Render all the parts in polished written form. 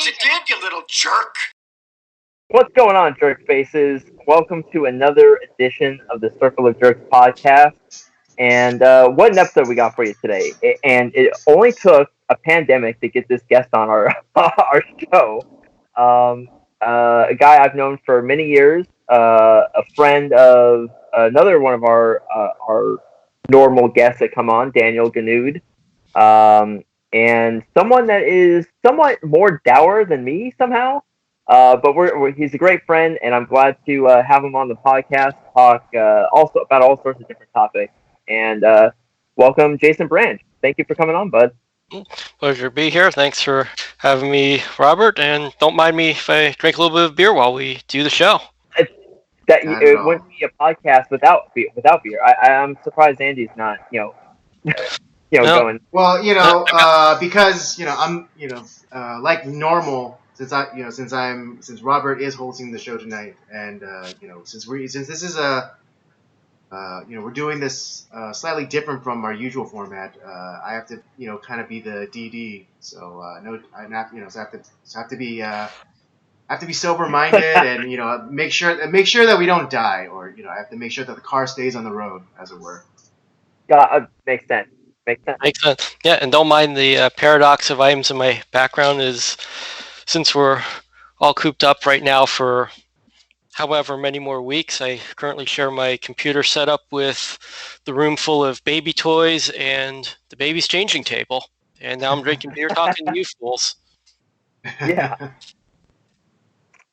what you did, you little jerk. What's going on, Jerk Faces? Welcome to another edition of the Circle of Jerks podcast. And what an episode we got for you today. And it only took a pandemic to get this guest on our our show. A guy I've known for many years, a friend of another one of our normal guests that come on, Daniel Ganud. And someone that is somewhat more dour than me somehow. But he's a great friend, and I'm glad to have him on the podcast to talk also about all sorts of different topics. And welcome, Jason Branch. Thank you for coming on, bud. Pleasure to be here. Thanks for having me, Robert. And don't mind me if I drink a little bit of beer while we do the show. It wouldn't be a podcast without beer. I'm surprised Andy's not, going. Well, because I'm, like normal since Robert is hosting the show tonight, and since this is we're doing this slightly different from our usual format. I have to kind of be the DD, so I have to be sober minded and make sure that we don't die, or I have to make sure that the car stays on the road, as it were. Makes sense. Makes sense. Yeah, and don't mind the paradox of items in my background is since we're all cooped up right now for however many more weeks, I currently share my computer setup with the room full of baby toys and the baby's changing table. And now I'm drinking beer talking to you fools. Yeah.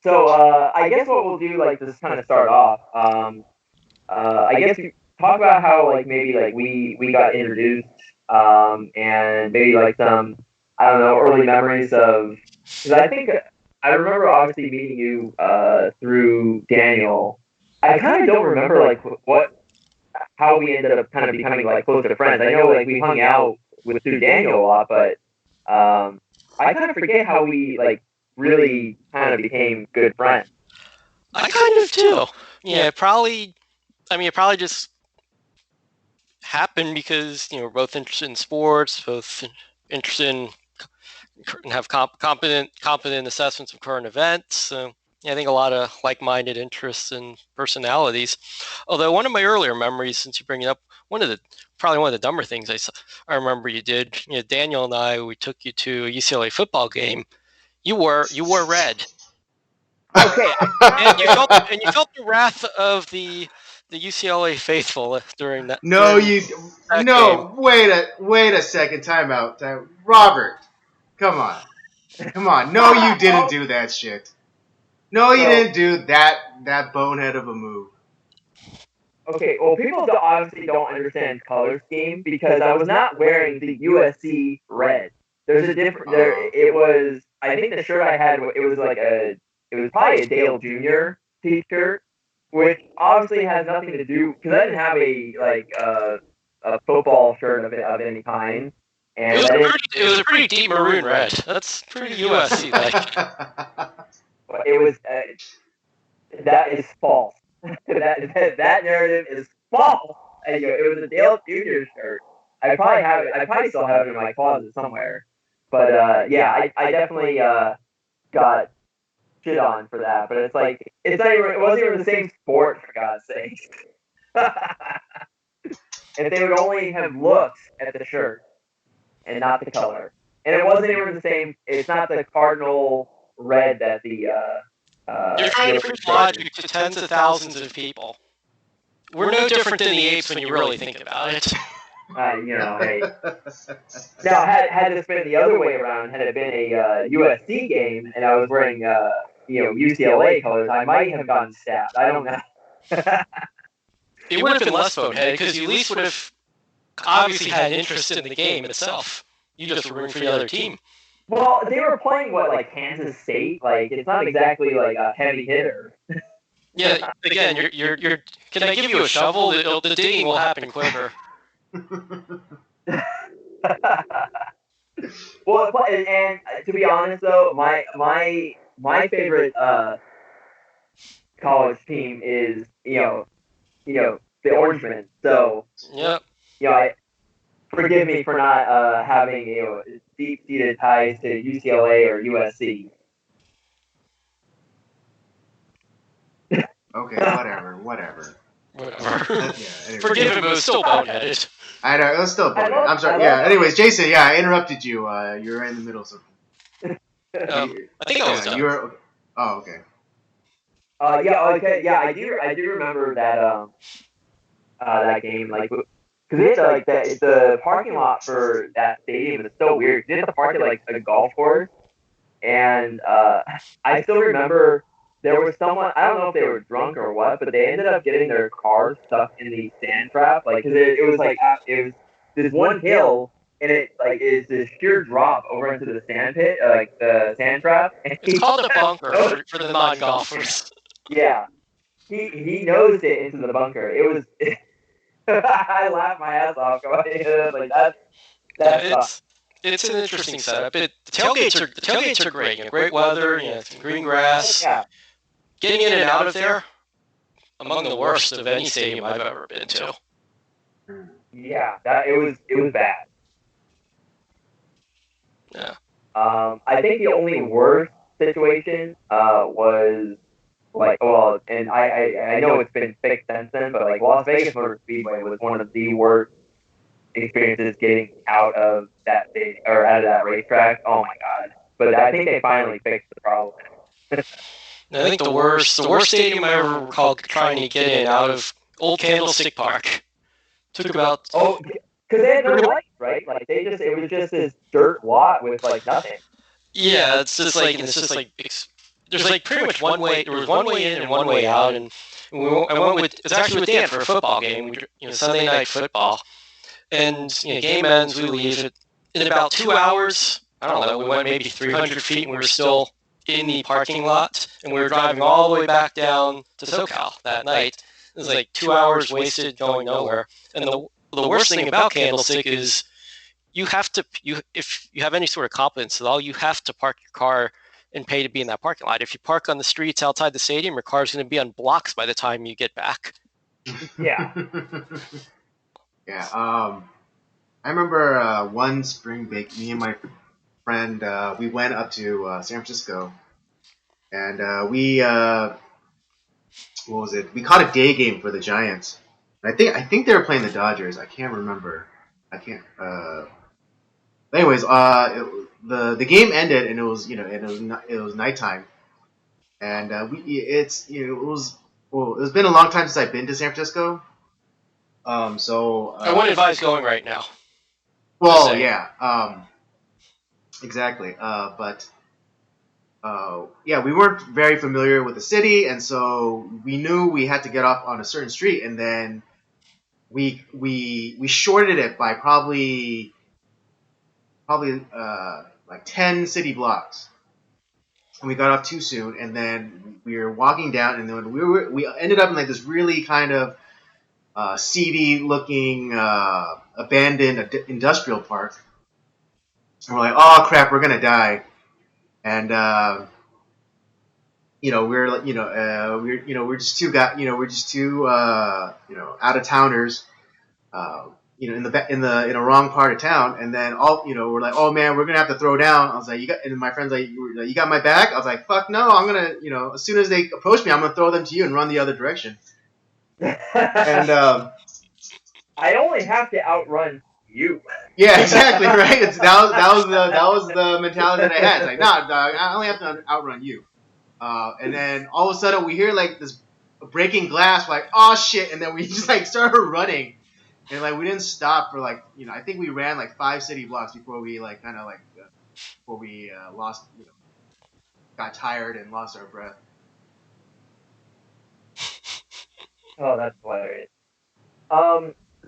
So I guess what we'll do, like, to just kind of start off, I guess talk about how, like, maybe, like, we got introduced, and maybe, like, some, I don't know, early memories of, because I think, I remember obviously meeting you through Daniel. I kind of don't remember, like, how we ended up kind of becoming, like, closer friends. I know, like, we hung out through Daniel a lot, but I kind of forget how we, like, really kind of became good friends. I kind of too. Yeah, it probably just happened because we're both interested in sports, both interested in and have competent assessments of current events. So I think a lot of like-minded interests and personalities. Although one of my earlier memories, since you bring it up, probably one of the dumber things I remember you did. Daniel and I, we took you to a UCLA football game. You wore red. Okay. and you felt the wrath of the UCLA faithful during that. Game. Wait a second. Time out. Robert, come on. No, you didn't do that shit. No, you didn't do that bonehead of a move. Okay, well, people obviously don't understand color scheme because I was not wearing the USC red. There's a different. It was. I think the shirt I had. It was probably a Dale Jr. T-shirt, which obviously has nothing to do because I didn't have a football shirt of any kind. And it was a pretty deep maroon red. That's pretty USC like. It was. That is false. that narrative is false. And, it was a Dale Jr. shirt. I probably still have it in my closet somewhere. But I definitely got shit on for that. But it's like it wasn't even the same sport, for God's sake. If they would only have looked at the shirt and not the color, and it wasn't even the same. It's not the cardinal red that the. You're trying to preach logic to tens of thousands of people. We're no different than the apes when you really think about it. Hey. Now, had this been the other way around, had it been a USC game and I was wearing UCLA colors, I might have gotten stabbed. I don't know. It would have been less bonehead because you at least would have obviously had interest in the game itself. You just were rooting for the other team. Well, they were playing Kansas State. Like, it's not exactly like a heavy hitter. Yeah, again, you're. Can I give you a shovel? The digging will happen quicker. Well, and to be honest though, my favorite college team is the Orangemen. So yep. Forgive me for not having deep-seated ties to UCLA or USC. Okay, whatever. Whatever. Anyway. Forgive him, it was still boneheaded. I know it was still boneheaded. love- I'm sorry. I Yeah. love- Anyways, Jason. Yeah, I interrupted you. You were in the middle of something. I think I was Yeah, done. you were. Oh, okay. Okay, yeah, I do remember that game, like, because it's like the parking lot for that stadium is so weird. 'Cause you have to park at like a golf course, and I still remember there was someone, I don't know if they were drunk or what, but they ended up getting their car stuck in the sand trap, like, because it was like it was this one hill, and it like is this sheer drop over into the sand pit, like the sand trap. And It's called a bunker for the non-golfers. yeah, he nosed it into the bunker. It was. I laughed my ass off going like It's an interesting setup. The tailgates are great. You know, great weather, some green grass. Yeah. Getting in and out of there, among the worst of any stadium I've ever been to. Yeah, it was bad. Yeah. I think the only worst situation was like, well, and I know it's been fixed since then, but like Las Vegas Motor Speedway was one of the worst experiences getting out of that out of that racetrack. Oh my god! But I think they finally fixed the problem. I think the worst stadium I ever recall trying to get in out of Old Candlestick Park took about because they had no lights, right? Like it was just this dirt lot with like nothing. Yeah, it's just like there's like pretty much one way. There was one way in and one way out, and I went with it's actually with Dan for a football game. Sunday night football, and game ends. We leave it in about 2 hours. I don't know. We went maybe 300 feet, and we were still in the parking lot, and we were driving all the way back down to SoCal that night. It was like 2 hours wasted going nowhere. And the worst thing about Candlestick is if you have any sort of confidence at all, you have to park your car and pay to be in that parking lot. If you park on the streets outside the stadium, your car's going to be on blocks by the time you get back. Yeah. Yeah. I remember one spring break, me and my friend, we went up to San Francisco, and what was it? We caught a day game for the Giants. I think they were playing the Dodgers. I can't remember. Anyways, the game ended, and it was it was nighttime, and it's been a long time since I've been to San Francisco. So I wouldn't advise going right now. Well, yeah, exactly. But yeah, we weren't very familiar with the city, and so we knew we had to get off on a certain street, and then we shorted it by probably like 10 city blocks. And we got off too soon, and then we were walking down, and then we ended up in like this really kind of seedy looking abandoned industrial park. And we're like, oh crap, we're gonna die. And we're just two out of towners, in a wrong part of town, and then we're like, oh man, we're gonna have to throw down. I was like, and my friend's like, you got my bag? I was like, fuck no, I'm gonna, as soon as they approach me, I'm gonna throw them to you and run the other direction. And I only have to outrun you. Yeah, exactly, right. That was the mentality that I had. It's like, nah, dog, I only have to outrun you. And then all of a sudden we hear like this breaking glass, like, oh shit, and then we just like started running, and like we didn't stop for like, I think we ran like 5 city blocks before we like kind of like before we lost, got tired and lost our breath. Oh, that's hilarious.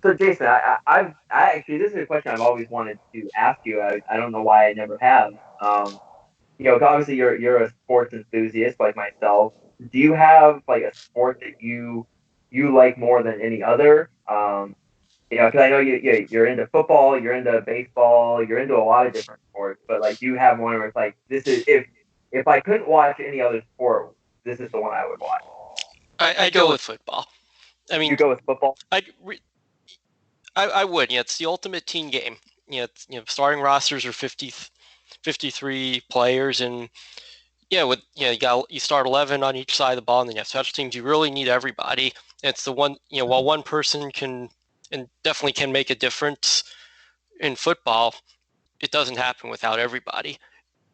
So Jason, I actually, this is a question I've always wanted to ask you. I don't know why I never have. Obviously you're a sports enthusiast like myself. Do you have like a sport that you like more than any other? Because I know you're into football, you're into baseball, you're into a lot of different sports. But like, do you have one where it's like, this is if I couldn't watch any other sport, this is the one I would watch? I go with football. I mean, you go with football. I would. Yeah, it's the ultimate team game. Starting rosters are 53 players, and you start 11 on each side of the ball, and then you have special teams. You really need everybody. It's the one, while one person can and definitely can make a difference in football, it doesn't happen without everybody.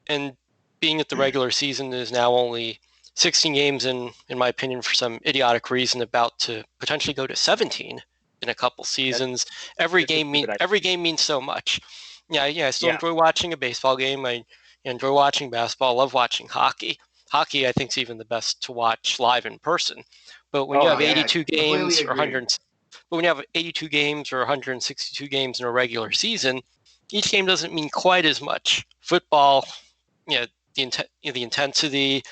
And being that the regular season is now only 16 games, in my opinion, for some idiotic reason, about to potentially go to 17 in a couple seasons. Every game means so much. I still enjoy watching a baseball game. I enjoy watching basketball. I love watching hockey. Hockey, I think, is even the best to watch live in person. But when you have 82 games or 100, but when you have 82 games or 162 games in a regular season, each game doesn't mean quite as much. Football, the intensity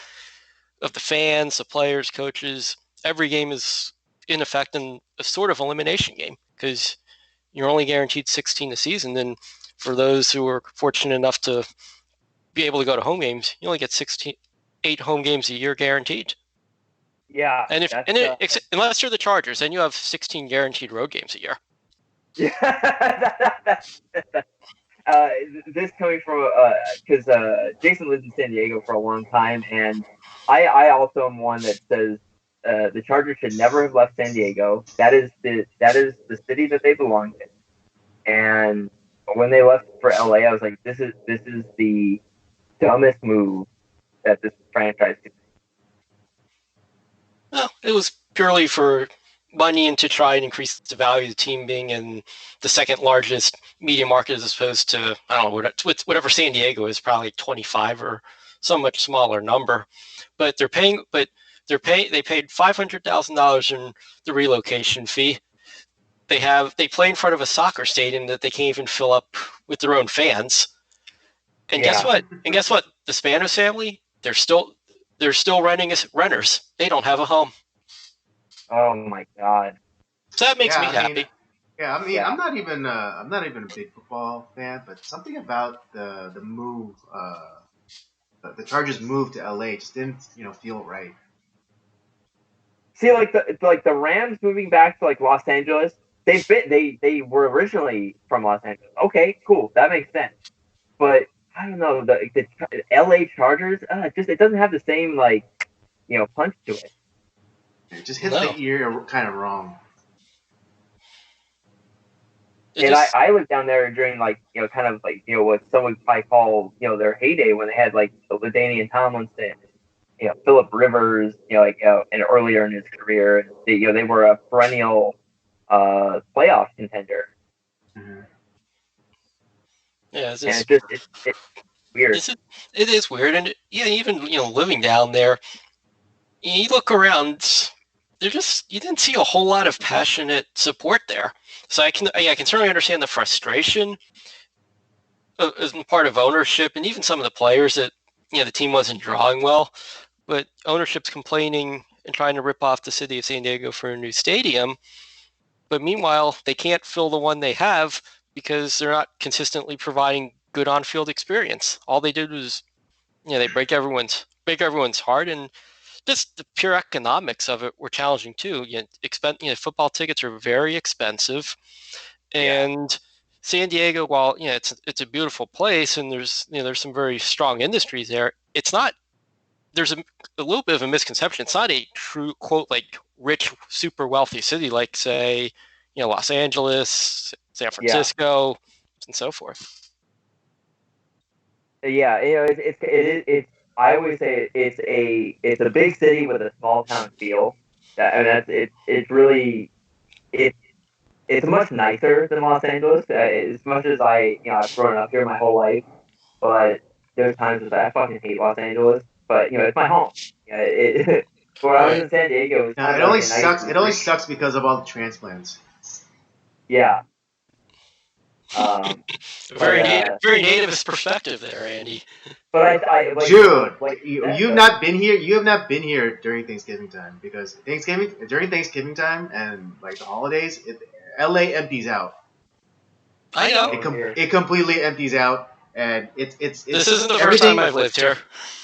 of the fans, the players, coaches, every game is in effect a sort of elimination game because you're only guaranteed 16 a season. And for those who are fortunate enough to be able to go to home games, you only get 8 home games a year guaranteed. Yeah. And unless you're the Chargers, then you have 16 guaranteed road games a year. Yeah. This coming from because Jason lived in San Diego for a long time, and I also am one that says the Chargers should never have left San Diego. That is the city that they belong to. And when they left for LA, I was like, this is the dumbest move that this franchise could make. Well, it was purely for money and to try and increase the value of the team being in the second largest media market as opposed to, I don't know, whatever San Diego is, probably 25 or some much smaller number. But they paid $500,000 in the relocation fee. They play in front of a soccer stadium that they can't even fill up with their own fans. And guess what? The Spanos family, they're still renting as renters. They don't have a home. Oh my god! So that makes me happy. I'm not even a big football fan, but something about the move, the Chargers move to LA just didn't feel right. See, like the Rams moving back to like Los Angeles, they were originally from Los Angeles. Okay, cool, that makes sense. But I don't know, the LA Chargers, it doesn't have the same punch to it. It just hits the ear kind of wrong. I lived down there during kind of what some would probably call their heyday when they had like LaDainian Tomlinson, Philip Rivers, and earlier in his career, they were a perennial playoff contender. Mm-hmm. Yeah, it's weird. It is weird, and even living down there, you look around, you didn't see a whole lot of passionate support there. So I can certainly understand the frustration as part of ownership and even some of the players that the team wasn't drawing well, but ownership's complaining and trying to rip off the city of San Diego for a new stadium. But meanwhile, they can't fill the one they have because they're not consistently providing good on-field experience. All they did was, they break everyone's heart, and just the pure economics of it were challenging too. Football tickets are very expensive, and San Diego, while it's a beautiful place and there's some very strong industries there, it's not. There's a little bit of a misconception. It's not a true quote like rich, super wealthy city like say, Los Angeles, San Francisco, and so forth. Yeah, it's. I always say it's a big city with a small town feel. It's really it's much nicer than Los Angeles. As much as I've grown up here my whole life, but there's times that I fucking hate Los Angeles. But it's my home. When I was in San Diego, it only sucks. It only sucks because of all the transplants. Yeah. Very nativist perspective there, Andy. But Dude, you've not been here. You have not been here during Thanksgiving time because during Thanksgiving time and like the holidays, LA empties out. I know. It completely empties out, and it's. This isn't the first time I've lived here.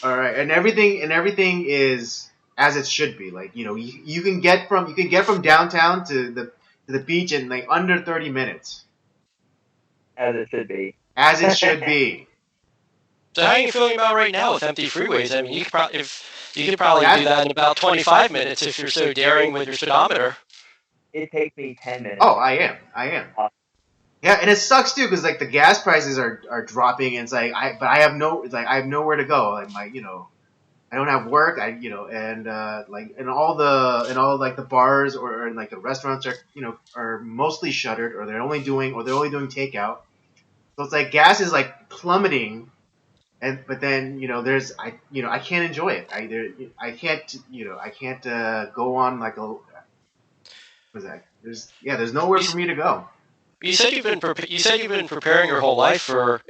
All right, and everything is as it should be. Like you can get from downtown to the beach in like under 30 minutes. As it should be. As it should be. So how are you feeling about right now with empty freeways? I mean, you could probably do that in about 25 minutes if you're so daring with your speedometer. It takes me 10 minutes. Oh, I am. Yeah, and it sucks too because like the gas prices are dropping, and it's like I have nowhere to go. Like I don't have work. And all the bars or like the restaurants are mostly shuttered, or they're only doing takeout. So it's like gas is like plummeting, but then I can't enjoy it. I can't go on like a what's that? There's nowhere for me to go. You said you've been preparing your whole life for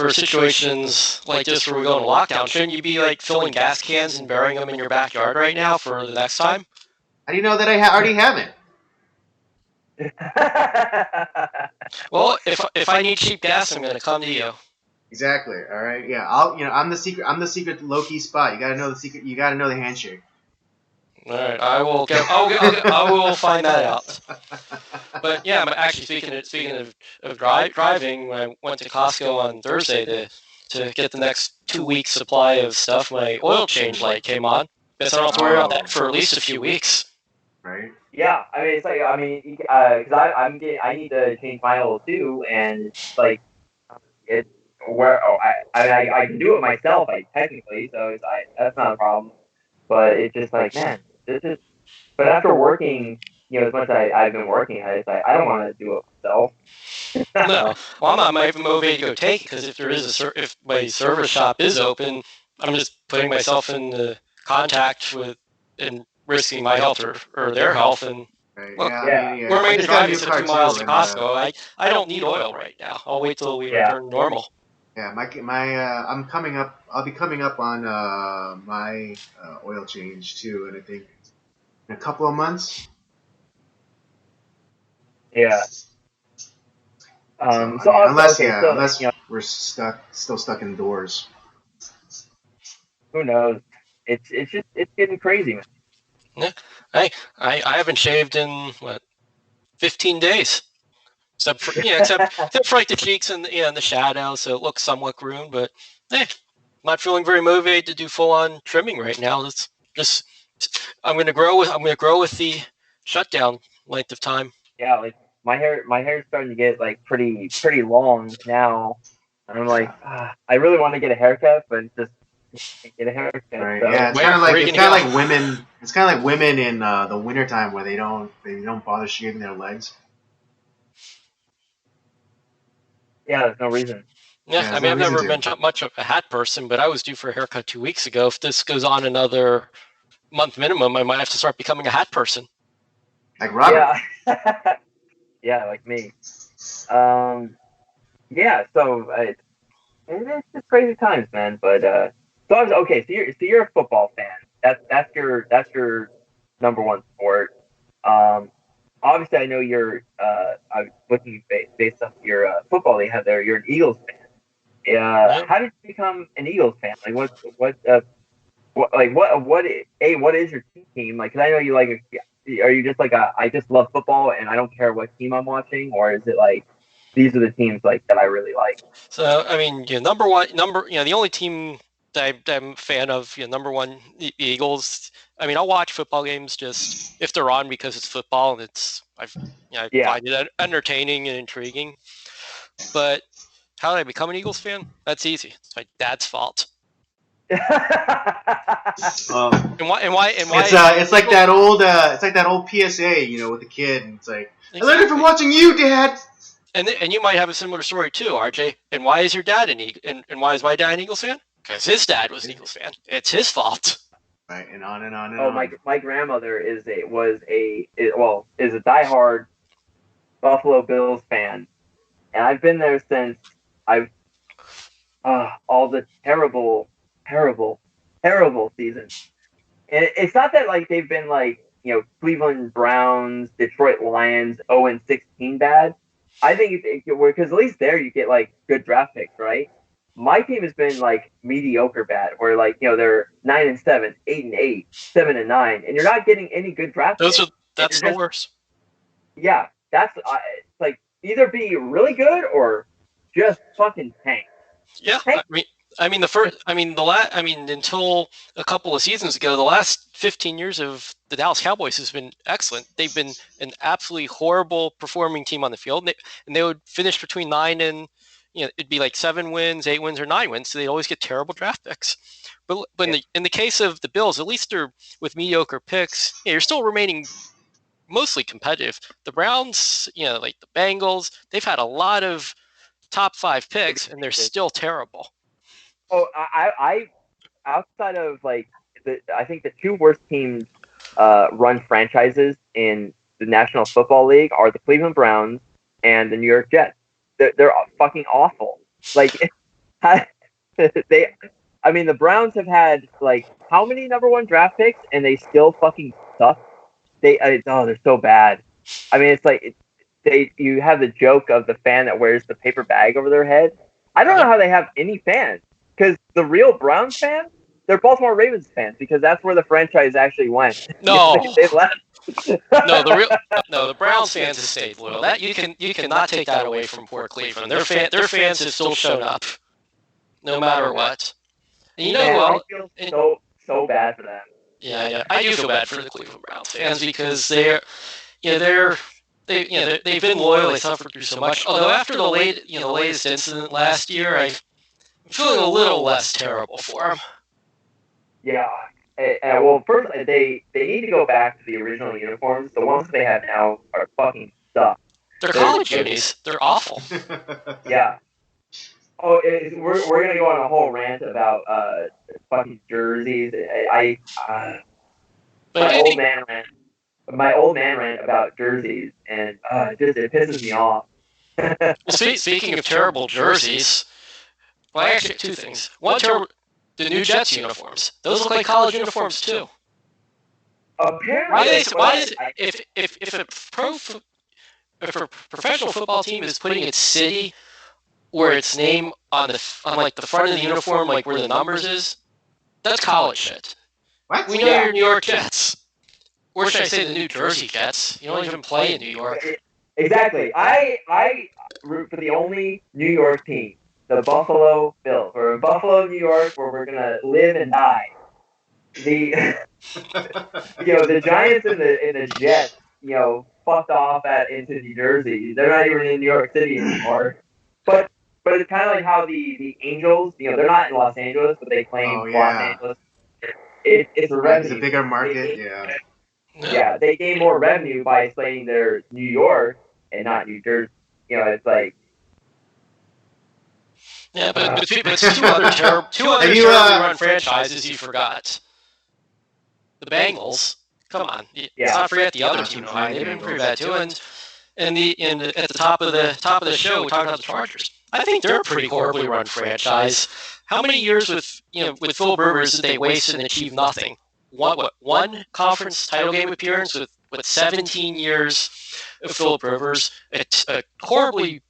situations like this where we go into lockdown. Shouldn't you be like filling gas cans and burying them in your backyard right now for the next time? How do you know that I already haven't? Well, if I need cheap gas, I'm gonna come to you. Exactly. All right. Yeah. I'm the secret low-key spot. You gotta know the secret. You gotta know the handshake. All right. I will find that out. But yeah, I'm actually speaking of driving. When I went to Costco on Thursday to get the next 2 weeks supply of stuff, my oil change light came on. Guess I don't have to worry about that for at least a few weeks. Right. Yeah, I mean, it's like, because I need to change my oil too, and it's like, it's where I can do it myself, like technically, so that's not a problem. But it's just like, man, this is. But after working, as much as I've been working, I don't want to do it myself. No, well, I'm not even motivated to go take it because if my service shop is open, I'm just putting myself in contact with and risking my health or their health. And right. Look, yeah. We're made to drive 2 miles to Costco. I don't need oil right now. I'll wait till we return normal. Yeah, I'm coming up. I'll be coming up on my oil change too, and I think in a couple of months. Yeah. Unless we're still stuck indoors. Who knows? It's getting crazy, man. Yeah, I haven't shaved in 15 days, except for like the cheeks and the shadow, so it looks somewhat groomed. But I'm not feeling very motivated to do full on trimming right now. It's just I'm gonna grow with the shutdown length of time. Yeah, like my hair's starting to get like pretty long now, and I'm like, I really want to get a haircut, but just can't get a haircut. Right. So. Yeah, it's kind of like women. It's kind of like women in the wintertime where they don't bother shaving their legs. Yeah, there's no reason. Yeah, I mean, I've never been much of a hat person, but I was due for a haircut 2 weeks ago. If this goes on another month minimum, I might have to start becoming a hat person. Like Robert. Yeah. Yeah, like me. Yeah, so it's just crazy times, man. But okay. So you're a football fan. That's your number one sport. Obviously, I know you're. I'm looking based off your football you have there. You're an Eagles fan. Yeah. How did you become an Eagles fan? Like what is your team? Like, 'cause I know you like. Are you just like I just love football and I don't care what team I'm watching, or is it like these are the teams like that I really like? So I mean, the only team that I'm a fan of, number one, the Eagles. I mean, I'll watch football games just if they're on because it's football and I find it entertaining and intriguing. But how did I become an Eagles fan? That's easy. It's my dad's fault. And why? It's like that old PSA, with the kid, and it's like, exactly. I learned it from watching you, Dad. And you might have a similar story too, RJ. And why is your dad and why is my dad an Eagles fan? Because his dad was an Eagles fan. It's his fault. Right, and on and on and on. Oh, my grandmother is a diehard Buffalo Bills fan, and I've been there since all the terrible seasons. And it's not that like they've been like Cleveland Browns, Detroit Lions 0-16 bad. I think because at least there you get like good draft picks, right? My team has been like mediocre bad, where like they're 9-7, 8-8, 7-9, and you're not getting any good draft picks. That's the worst. Yeah, that's like either be really good or just fucking tank. Yeah, I mean, I mean, until a couple of seasons ago, the last 15 years of the Dallas Cowboys has been excellent. They've been an absolutely horrible performing team on the field, and they would finish between 9 and, it'd be like 7 wins, 8 wins, or 9 wins. So they always get terrible draft picks. But in the case of the Bills, at least they're with mediocre picks. You're still remaining mostly competitive. The Browns, like the Bengals, they've had a lot of top 5 picks, and they're still terrible. Oh, I outside of I think the 2 worst teams run franchises in the National Football League are the Cleveland Browns and the New York Jets. They're fucking awful. The Browns have had how many number 1 draft picks and they still fucking suck. They're so bad. I mean, it's you have the joke of the fan that wears the paper bag over their head. I don't know how they have any fans. Because the real Browns fans, they're Baltimore Ravens fans because that's where the franchise actually went. No, they left. the Browns fans have stayed loyal. That you cannot take that away from poor Cleveland. Their fans have still shown up, no matter what. And I feel so bad for them. Yeah, I do feel bad for the Cleveland Browns fans because they've been loyal. They suffered through so much. Although after the latest incident last year, I'm feeling a little less terrible for them. Yeah. Well, first, they need to go back to the original uniforms. The ones they have now are fucking suck. They're college unis. They're awful. Yeah. Oh, we're gonna go on a whole rant about fucking jerseys. My old man rant about jerseys, and it pisses me off. Well, speaking of terrible jerseys. Well, actually, 2 things. One, the new Jets uniforms. Those look like college uniforms too. Apparently, if a professional football team is putting its city or its name on the front of the uniform, like where the numbers is, that's college shit. What? We know you're New York Jets, or should I say the New Jersey Jets? You don't even play in New York. Exactly. I root for the only New York team. The Buffalo Bills. We're in Buffalo, New York, where we're gonna live and die. The the Giants and the Jets, fucked off into New Jersey. They're not even in New York City anymore. But it's kind of like how the Angels, they're not in Los Angeles, but they claim Los Angeles. It's a revenue. It's a bigger market. Yeah, they gain more revenue by saying they're New York and not New Jersey. It's like. Yeah, but two other terribly run franchises you forgot. The Bengals. Come on, let's not forget the other team. They've been pretty bad too. And at the top of the show, we talked about the Chargers. I think they're a pretty horribly run franchise. How many years with Philip Rivers did they waste and achieve nothing? One conference title game appearance with 17 years of Philip Rivers. It's a horribly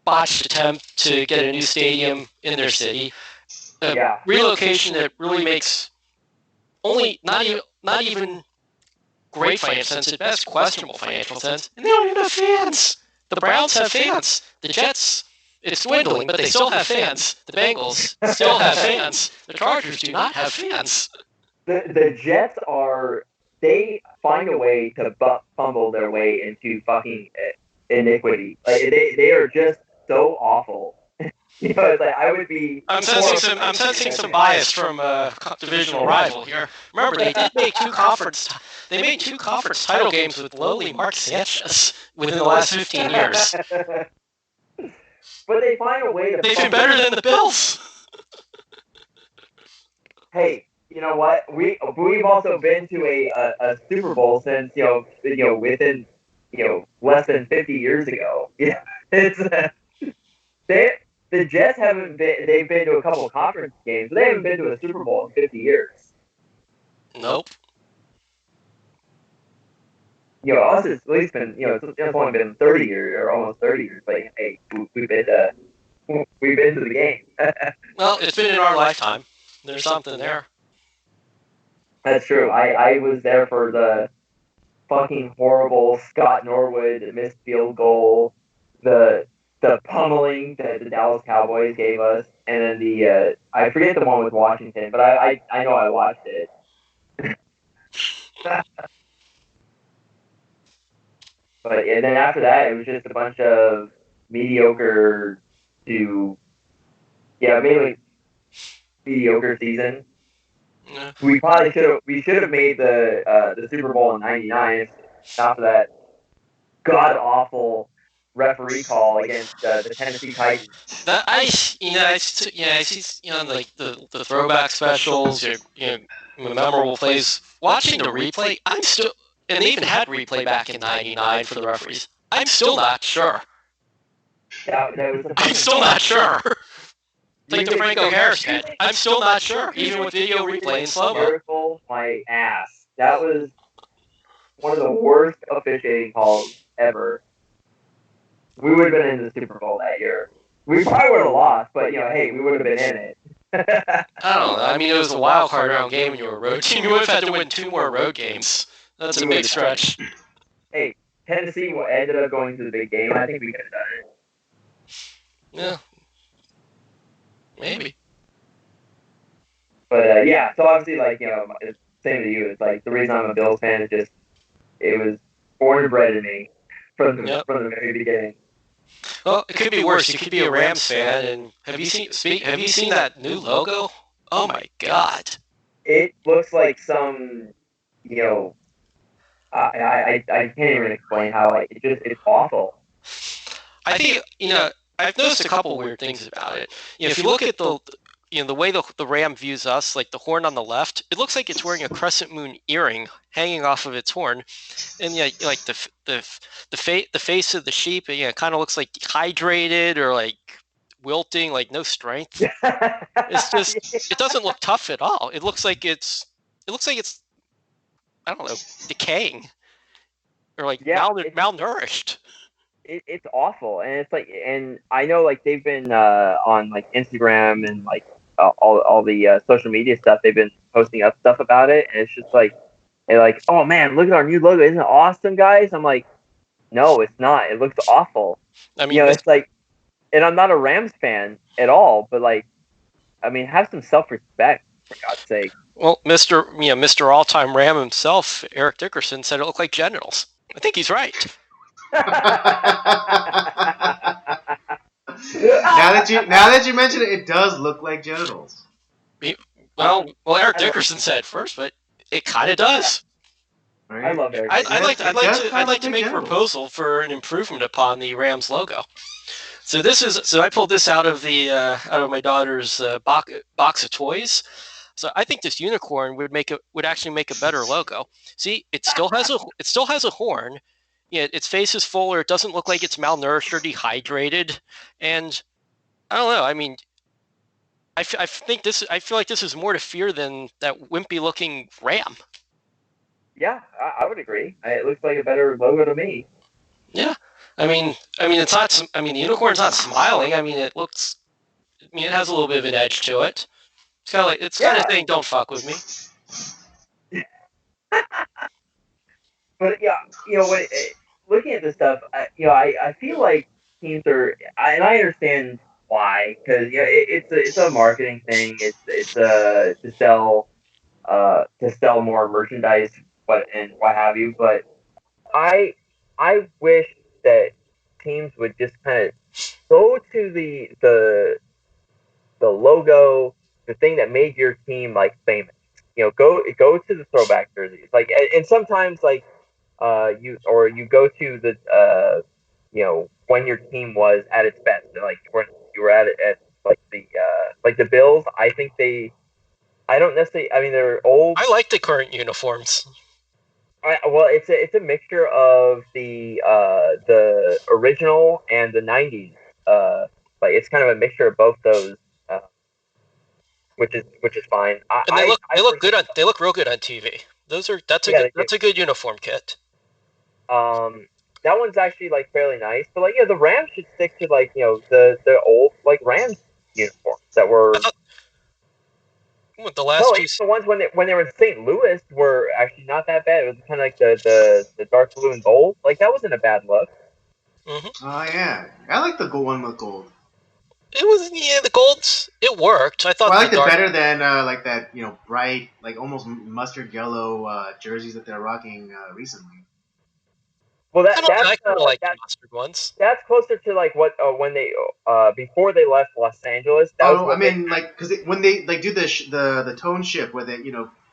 botched attempt to get a new stadium in their city. Relocation that really makes not even great financial sense, at best questionable financial sense, and they don't even have fans. The Browns have fans. The Jets, it's dwindling, but they still have fans. The Bengals still have fans. The Chargers do not have fans. The Jets they find a way to fumble their way into fucking iniquity. They are just so awful. It's like I would be. I'm sensing some bias from a divisional rival here. Remember, they did make two conference title games with lowly Mark Sanchez within the last 15 years. But they find a way to. They've been better than the Bills. Hey, you know what? We've also been to a Super Bowl since within less than 50 years ago. Yeah, it's the Jets haven't been. They've been to a couple of conference games, but they haven't been to a Super Bowl in 50 years. Nope. Us it's at least been. It's only been 30 years or almost 30 years. But hey, we've been to the game. Well, it's been in our lifetime. There's something there. That's true. I was there for the fucking horrible Scott Norwood missed field goal, the pummeling that the Dallas Cowboys gave us, and then the I forget the one with Washington, but I know I watched it. But yeah, then after that, it was just a bunch of mediocre to mainly mediocre season. Yeah. We should have made the Super Bowl in '99 not for that god awful referee call against the Tennessee Titans. That I see like the throwback specials, memorable plays. Watching the replay, I'm still, and they even had replay back in '99 for the referees. I'm still not sure. That was I'm still not sure. Like DeFranco Harris said, I'm still not sure, even with video replay in slow mo. Miracle my ass. That was one of the worst officiating calls ever. We would have been in the Super Bowl that year. We probably would have lost, but hey, we would have been in it. I don't know. I mean, it was a wild card round game, and you were a road team. You would have had to win 2 more road games. That's a big stretch. Hey, Tennessee ended up going to the big game. I think we could have done it. Yeah. Maybe. But yeah, so obviously, it's same to you. It's like the reason I'm a Bills fan is just it was born and bred in me from the very beginning. Well, it could be worse. You could be a Rams fan, and have you seen that new logo? Oh my God! It looks like some, I can't even explain how it's awful. I think I've noticed a couple weird things about it. If you look at the way the Ram views us, like the horn on the left, it looks like it's wearing a crescent moon earring hanging off of it's horn, and like the face of the sheep, it kind of looks like dehydrated or like wilting, like no strength. It's just it doesn't look tough at all. It looks like it's I don't know, decaying or like malnourished. It's awful, and it's and I know they've been on Instagram and all the social media stuff. They've been posting up stuff about it, and it's just they're oh man, look at our new logo, isn't it awesome, guys? I'm like, no, it's not. It looks awful. I mean, it's and I'm not a Rams fan at all, but have some self-respect for God's sake. Well, Mr. All-Time Ram himself, Eric Dickerson, said it looked like genitals. I think he's right. Now that you mention it, it does look like genitals. Well, Eric Dickerson said first, but it kind of does. Right? I love Eric. I'd like to make a proposal for an improvement upon the Rams logo. So I pulled this out of my daughter's box of toys. So I think this unicorn would actually make a better logo. See, it still has a horn. Yeah, its face is fuller. It doesn't look like it's malnourished or dehydrated, and I don't know. I mean, I feel like this is more to fear than that wimpy-looking ram. Yeah, I would agree. It looks like a better logo to me. Yeah, I mean, it's not. I mean, the unicorn's not smiling. I mean, it looks. I mean, it has a little bit of an edge to it. It's kind of kind of saying, "Don't fuck with me." But yeah, looking at this stuff, I feel like teams are, and I understand why, because it's a marketing thing. It's to sell more merchandise, what have you. But I wish that teams would just kind of go to the logo, the thing that made your team famous. Go to the throwback jerseys, and sometimes you go to the when your team was at its best, when you were at the Bills. I think I don't necessarily. I mean, they're old. I like the current uniforms. Well, it's a mixture of the original and the '90s. It's kind of a mixture of both those, which is fine. And they look good they look real good on TV. That's a good uniform kit. That one's actually fairly nice, but the Rams should stick to the old Rams uniforms that were. The last the ones when they were in St. Louis were actually not that bad. It was kind of the dark blue and gold. That wasn't a bad look. Mm-hmm. Oh yeah, I like the one with gold. It was the golds. It worked. I thought Well, I the liked it dark. better than like that, bright, like almost mustard yellow jerseys that they're rocking recently. Well, I don't know. I kind of like the mustard ones. that's closer to like what when they before they left Los Angeles. That Oh was no, I when they mean like because when they like do the tone shift where they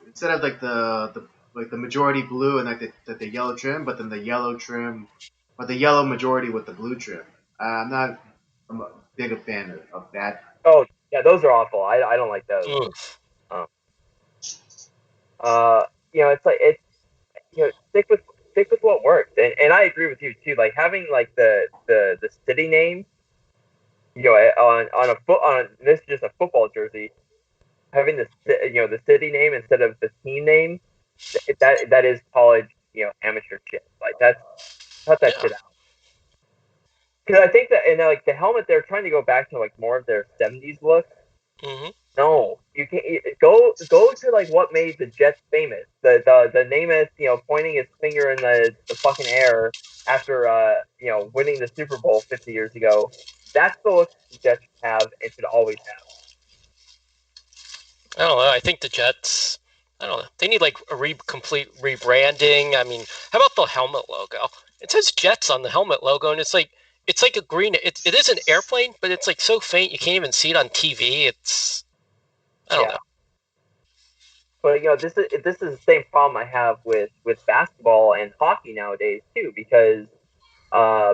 instead of like the majority blue and like the yellow trim, but then the yellow trim, or the yellow majority with the blue trim. I'm a big a fan of that. oh yeah, those are awful. I don't like those. Mm. Um, uh, it's like it's stick with what works, and I agree with you too. Like having like the city name, on a foot on this is just a football jersey, having the city name instead of the team name, that is college amateur shit. Like that's cut that Yeah. shit out. Because I think that and like the helmet, they're trying to go back to like more of their '70s look. Mm-hmm. No, you can't go to like what made the Jets famous. The Namath, pointing his finger in the fucking air after winning the Super Bowl 50 years ago. That's the look the Jets have and should always have. I don't know. I think the Jets. I don't know. They need like a complete rebranding. I mean, how about the helmet logo? It says Jets on the helmet logo, and it's like a green. It is an airplane, but it's like so faint you can't even see it on TV. I don't know. But this is the same problem I have with basketball and hockey nowadays too, because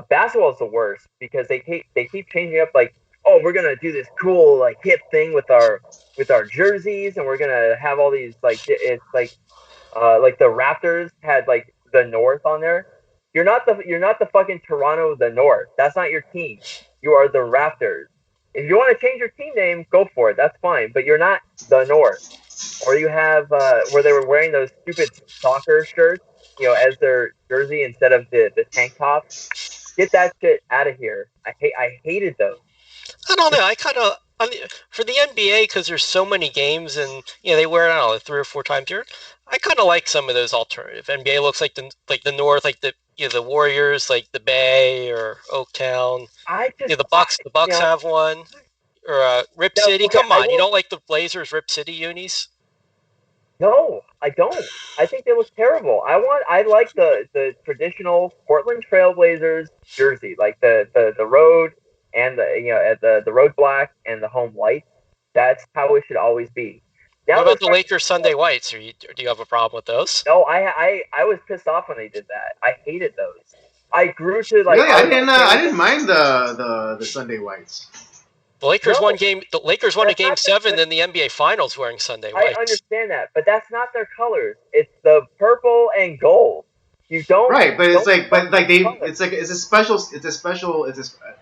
basketball is the worst because they keep changing up, like, oh, we're gonna do this cool like hip thing with our jerseys, and we're gonna have all these it's like the Raptors had like the North on there. You're not the fucking Toronto the North. That's not your team. You are the Raptors. If you want to change your team name, go for it. That's fine. But you're not the North. Or you have where they were wearing those stupid soccer shirts, as their jersey instead of the tank top. Get that shit out of here. I hated those. I don't know. I kind of for the NBA because there's so many games and they wear it, I don't know, 3 or 4 times a year. I kind of like some of those alternative. NBA looks like the North, like the Warriors, like the Bay or Oaktown. I just The Bucks have one or Rip no, City. okay, Come I on, you will. don't like the Blazers Rip City unis? No, I don't. I think they look terrible. I like the traditional Portland Trailblazers jersey, like the road and the road black and the home white. That's how it should always be. What Now they're about the starting. Lakers Sunday Whites? Do you have a problem with those? No, I was pissed off when they did that. I hated those. I grew to like Really, I was okay I with didn't them. mind the Sunday whites. The Lakers No, won game. The Lakers won a that's game not the. 7 But in the NBA Finals wearing Sunday I Whites. understand that, but that's not their colors. It's the purple and gold. You Right, but it's don't like, fuck but like with they, colors. it's like it's a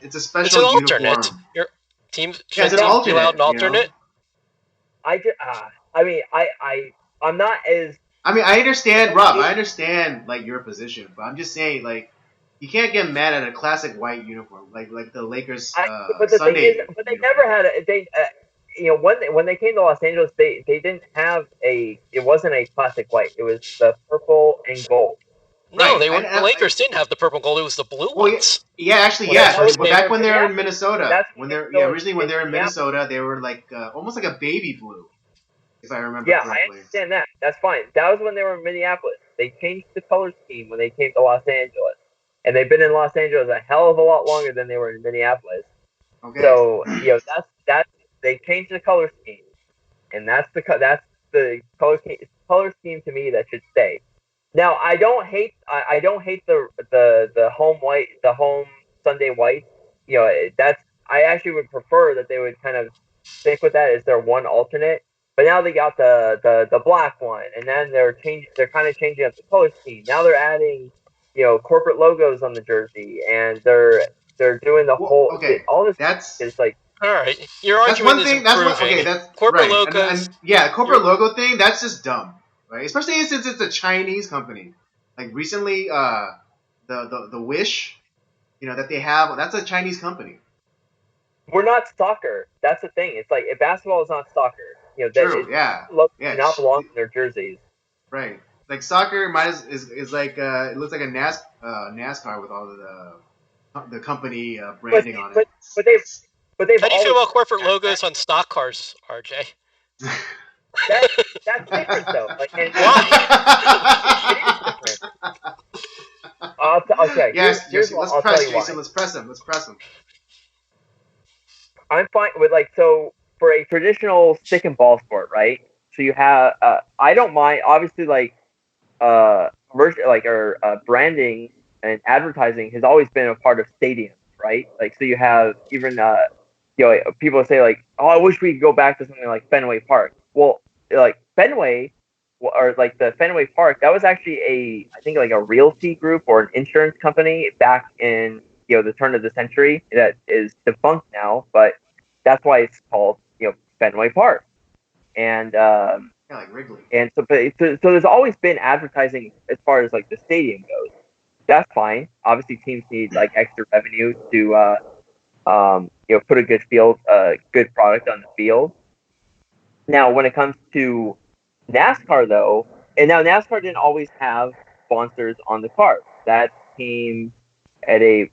It's an special alternate. uniform. Your teams Yeah, it's should an teams be allowed alternate. an alternate? I just, I mean, I'm not as. I mean, I understand, Rob. I understand like your position, but I'm just saying, like, you can't get mad at a classic white uniform, like the Lakers But the thing is, Sunday but they uniform. never had a. When they came to Los Angeles, they didn't have a. It wasn't a classic white. It was the purple and gold. No, Right. they were. The Lakers didn't have the purple gold. It was the blue Well, ones. yeah, actually, When they yeah. That was first But when came. they back were when they were in Minneapolis. Minnesota, That's when when they were they're still originally when they were in Minneapolis. Minnesota, they were like almost like a baby blue, if I remember Yeah, I correctly. understand that. That's fine. That was when they were in Minneapolis. They changed the color scheme when they came to Los Angeles, and they've been in Los Angeles a hell of a lot longer than they were in Minneapolis. Okay. So that's they changed the color scheme, and that's the color scheme to me that should stay. Now I don't hate the home white, the home Sunday white. That's I actually would prefer that they would kind of stick with that as their one alternate. But now they got the black one, and then they're kind of changing up the color scheme. Now they're adding corporate logos on the jersey, and they're doing the Well, whole okay. all this That's is like. All right, your That's argument one is thing. That's one. Okay, improving. that's Corporate right. logos. And yeah, corporate You're, logo thing. That's just dumb, right? Especially since it's a Chinese company. Like recently, the Wish, that they have. That's a Chinese company. We're not soccer. That's the thing. It's like basketball is not soccer. True. Yeah. Logos do Yeah. not belong in their jerseys. Right. Like soccer is like it looks like a NASCAR with all of the company But branding on it. but they but they've How do you feel always, about corporate logos on stock cars, RJ? that's different though. Like, and Why? it is different. Okay, Yes, here's Jason. what Let's I'll press tell you Jason. why. Let's press him. Let's press him. I'm fine with like so for a traditional stick and ball sport, right? So you have I don't mind obviously like branding and advertising has always been a part of stadiums, right? Like so you have even people say like, oh, I wish we could go back to something like Fenway Park. Well, like Fenway or like the Fenway Park, that was actually I think like a realty group or an insurance company back in the turn of the century that is defunct now, but that's why it's called Fenway Park. And Yeah, like Wrigley. and so there's always been advertising as far as like the stadium goes. That's fine. Obviously, teams need like extra revenue to put a good product on the field. Now, when it comes to NASCAR, though, and now NASCAR didn't always have sponsors on the cars. That came at a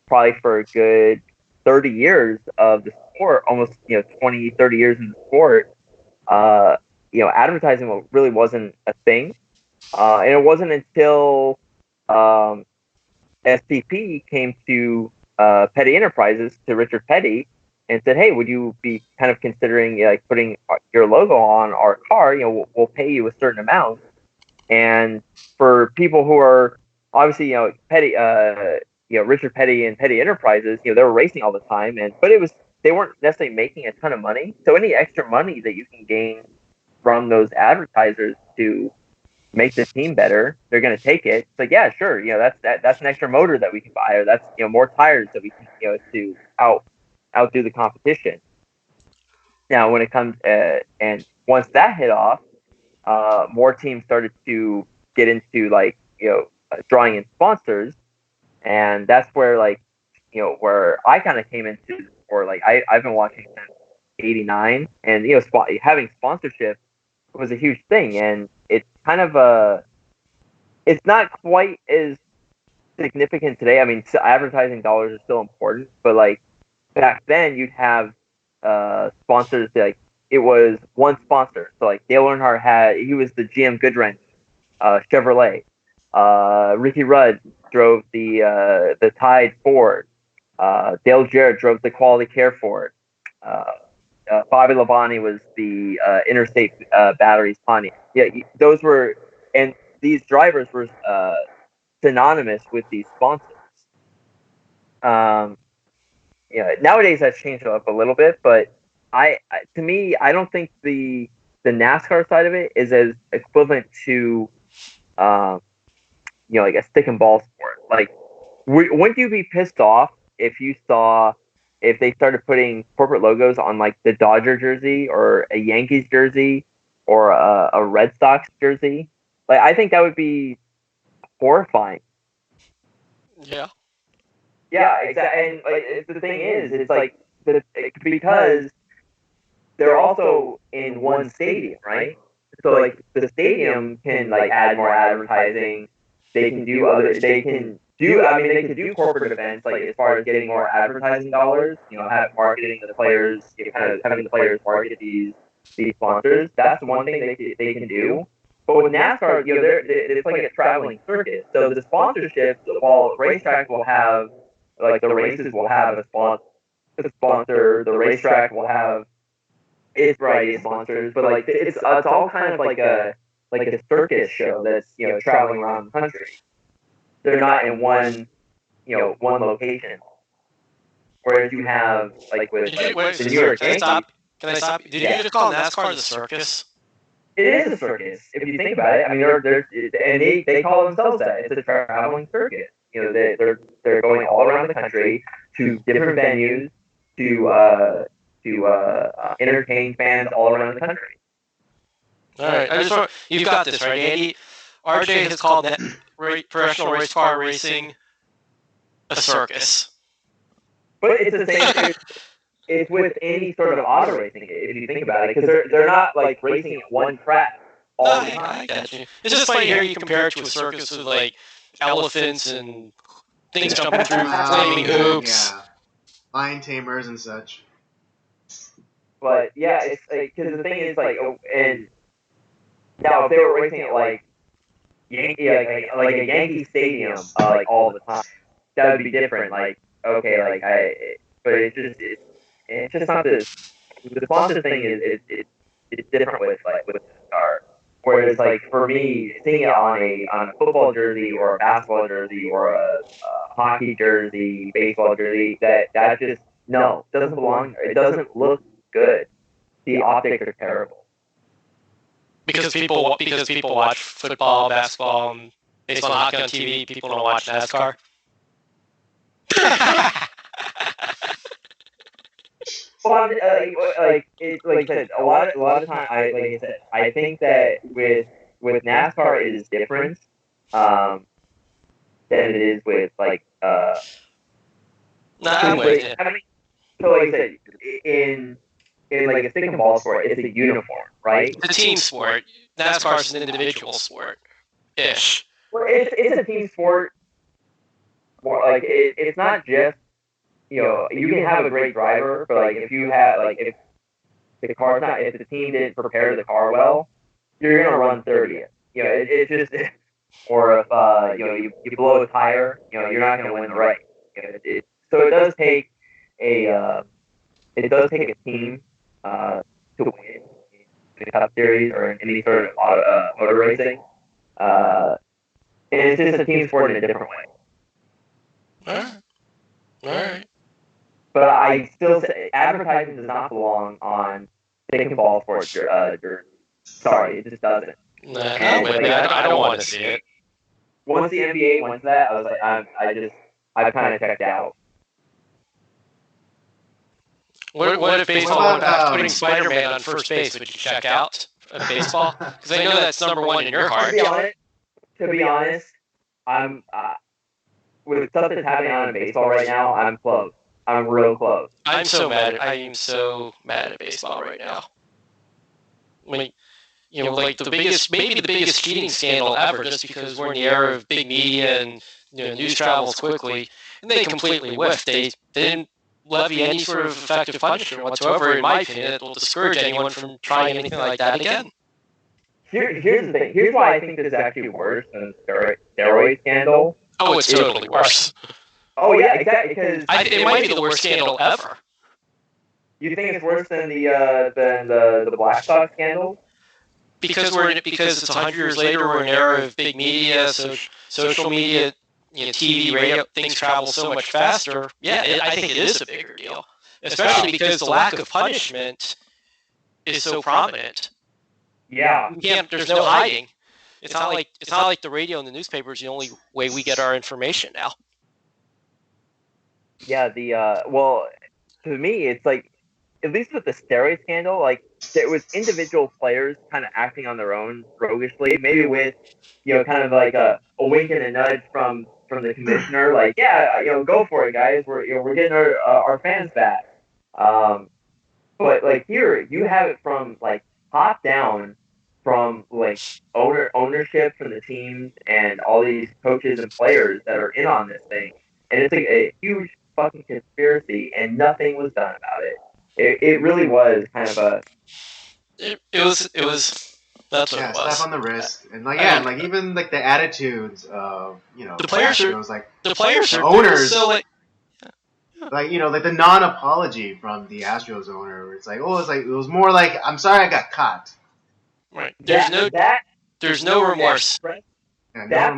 probably for a good 30 years of the sport, almost 20, 30 years in the sport. Advertising really wasn't a thing, and it wasn't until STP came to Petty Enterprises to Richard Petty and said, "Hey, would you be kind of considering like putting your logo on our car? We'll pay you a certain amount." And for people who are obviously Petty, Richard Petty and Petty Enterprises, they were racing all the time, but they weren't necessarily making a ton of money. So any extra money that you can gain from those advertisers to make the team better, they're going to take it. It's like, yeah, sure, that's an extra motor that we can buy, or that's more tires that we can to outdo the competition. Now, when it comes and once that hit off, more teams started to get into like drawing in sponsors, and that's where like where I kind of came into, or like I've been watching since '89, and having sponsorship was a huge thing, and it's kind of it's not quite as significant today. I mean, advertising dollars are still important, but like back then, you'd have sponsors like it was one sponsor. So like Dale Earnhardt he was the GM Goodwrench Chevrolet. Ricky Rudd drove the Tide Ford. Dale Jarrett drove the Quality Care Ford. Bobby Labonte was the Interstate Batteries Pontiac. Yeah, those were, and these drivers were synonymous with these sponsors. Nowadays that's changed up a little bit, but to me, I don't think the NASCAR side of it is as equivalent to, like a stick and ball sport. Like, wouldn't you be pissed off if they started putting corporate logos on like the Dodger jersey or a Yankees jersey or a Red Sox jersey? Like, I think that would be horrifying. Yeah. Yeah, exactly. And like, the thing is, it's like because they're also in one stadium, right? So like the stadium can like add more advertising. They can do they can do corporate events like as far as getting more advertising dollars. Have marketing the players, kind of having the players market these sponsors. That's one thing they can do. But with NASCAR, it's like a traveling circuit. So the sponsorships, while racetracks will have like the races will have a sponsor, the racetrack will have its variety of sponsors, but like it's all kind of like a circus show that's traveling around the country. They're not in one location. Whereas you have like with the New York Yankees. Can I stop? Did you just call NASCAR the circus? It is a circus if you think about it. I mean, they call themselves that. It's a traveling circus. They're going all around the country to different venues to entertain fans all around the country. All right, you've got this, right, Andy? RJ has called that professional race car racing a circus. But it's the same. It's with any sort of auto racing, if you think about it, because they're not like racing at one track all the time. I got you. It's just funny here you compare it to a circus with like elephants and things jumping through flaming hoops. Yeah. lion tamers and such. But yeah, it's like because the thing is like, and now if they were racing at like Yankee, like a Yankee Stadium, like all the time, that would be different. Like okay, like but it's just not the sponsor thing it's different with NASCAR. Whereas like for me, seeing it on a football jersey or a basketball jersey or a hockey jersey, baseball jersey, that just no doesn't belong. It doesn't look good. The optics are terrible. Because people watch football, basketball, and baseball, and hockey on TV. People don't watch NASCAR. Well, like I said, a lot of time, I think that with NASCAR it is different than it is with like I'm with you. I mean, so like I said, in like a stick and ball sport, it's a uniform, right? It's a team sport. NASCAR is an individual sport, ish. Well, it's a team sport. More like it's not just you can have a great driver, but like if you have like if the team didn't prepare the car well, you're gonna run 30th. It's just or if you blow a tire, you're not gonna win the race. So it does take a team to win in the Cup Series or in any sort of motor racing. And it's just a team sport in a different way. All right. But I still say advertising does not belong on stick and ball sports jersey. Sorry, it just doesn't. I don't want to see it. Once the NBA went to that, I was like, I've kind of checked out. What if baseball went back to putting Spider-Man on first base? Would you check out of baseball? Because I know that's number one in your heart. To be honest, I'm with stuff that's happening on in baseball right now. I'm close. I'm real close. I am so mad at baseball right now. I mean, like maybe the biggest cheating scandal ever, just because we're in the era of big media and news travels quickly, and they completely whiffed. They didn't levy any sort of effective punishment whatsoever, in my opinion, that will discourage anyone from trying anything like that again. Here's the thing. Here's why I think this is actually worse than the steroid scandal. Oh, it's totally worse. Oh yeah, exactly. Because it might be the worst scandal ever. You think it's worse than the Black Sox scandal? Because it's 100 years later. We're in an era of big media, social media, TV, radio. Things travel so much faster. Yeah, I think it is a bigger deal, especially because the lack of punishment is so prominent. Yeah, there's no hiding. It's not like the radio and the newspaper is the only way we get our information now. Yeah, well, to me, it's like, at least with the steroid scandal, like, there was individual players kind of acting on their own roguishly, maybe with, kind of like a wink and a nudge from the commissioner, like, yeah, go for it, guys, we're getting our fans back. But like here, you have it from like top down, from like ownership from the teams and all these coaches and players that are in on this thing, and it's like a huge fucking conspiracy, and nothing was done about it. It really was kind of a. It was. That's what it was. Slap on the wrist, and like even like the attitudes of the players the owners. So like the non-apology from the Astros owner, where it's like, it was more like, I'm sorry I got caught. Right. There's no remorse. That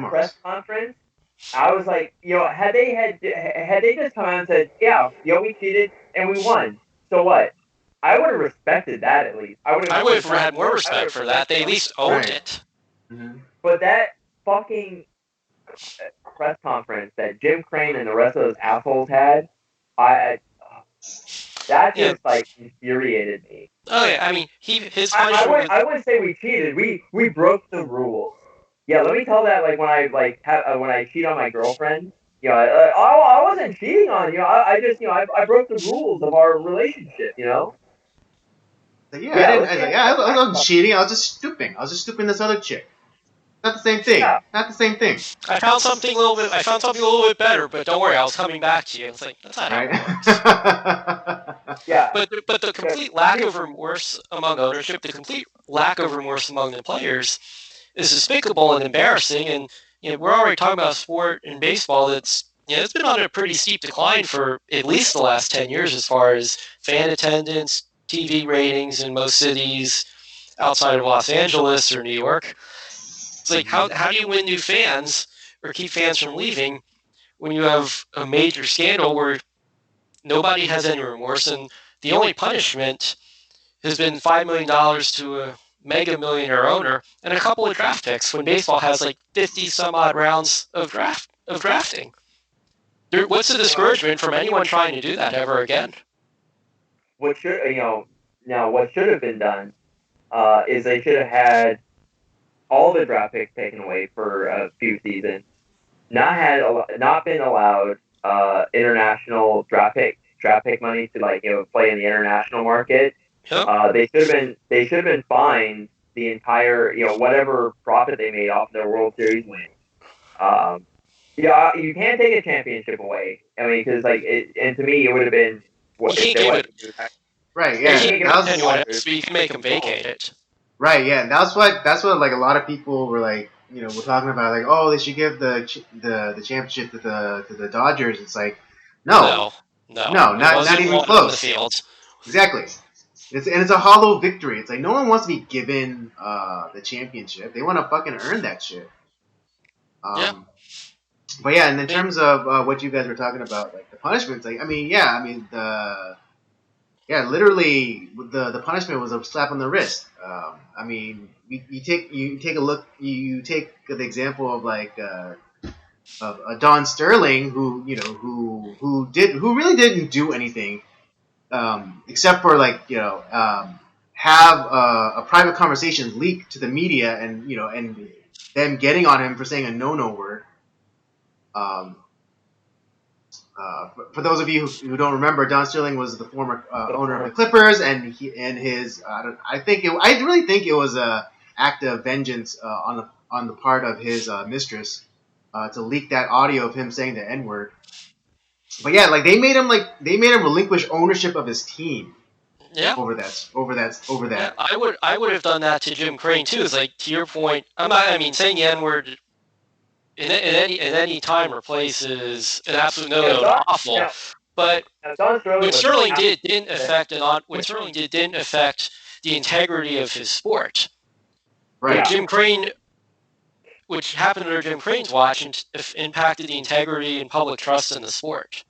press conference, I was like, had they just come out and said, yeah, we cheated and we won, so what? I would have respected that at least. I would have had more respect for that. They at least owned it. Mm-hmm. But that fucking press conference that Jim Crane and the rest of those assholes had, that just like infuriated me. Oh yeah, I mean, his punishment. I wouldn't say we cheated. We broke the rules. Yeah, let me tell that like when I cheat on my girlfriend. I wasn't cheating on you. I just I broke the rules of our relationship. I wasn't cheating. I was just stooping. I was just stooping this other chick. Not the same thing. Yeah. Not the same thing. I found something a little bit better, but don't worry, I was coming back to you. It's like that's not how it works. Right. Yeah. But the complete lack of remorse among ownership, the complete lack of remorse among the players, is despicable and embarrassing. And we're already talking about a sport in baseball that's it's been on a pretty steep decline for at least the last 10 years as far as fan attendance, TV ratings in most cities outside of Los Angeles or New York. It's like how do you win new fans or keep fans from leaving when you have a major scandal where nobody has any remorse and the only punishment has been $5 million to a mega millionaire owner and a couple of draft picks when baseball has like 50 some odd rounds of drafting. What's the discouragement from anyone trying to do that ever again? What should what should have been done is they should have had all the draft picks taken away for a few seasons, not been allowed international draft pick money to play in the international market. Yep. They should have been fined the entire whatever profit they made off their World Series win. You can't take a championship away. I mean, because and to me, it would have been what you can't give it. Right. Yeah. You can make them vacate it. Right. Yeah. That's what like a lot of people were like, we're talking about like, oh, they should give the championship to the Dodgers. It's like, no, not even close. Exactly. It's a hollow victory. It's like no one wants to be given the championship. They want to fucking earn that shit. But yeah, and in terms of what you guys were talking about, like the punishments, literally the punishment was a slap on the wrist. You take the example of of Don Sterling, who really didn't do anything except for have a private conversation leaked to the media and them getting on him for saying a no word. For those of you who don't remember, Don Sterling was the former owner of the Clippers, and I really think it was a act of vengeance on the part of his mistress to leak that audio of him saying the N-word. But yeah, they made him relinquish ownership of his team. Yeah. Over that. Yeah, I would have done that to Jim Crane too. It's like to your point. Saying the N-word in any time or place is an absolute no-no, awful. Yeah. But what Sterling did didn't affect the integrity of his sport. Right. Jim Crane, which happened under Jim Crane's watch, impacted the integrity and public trust in the sport.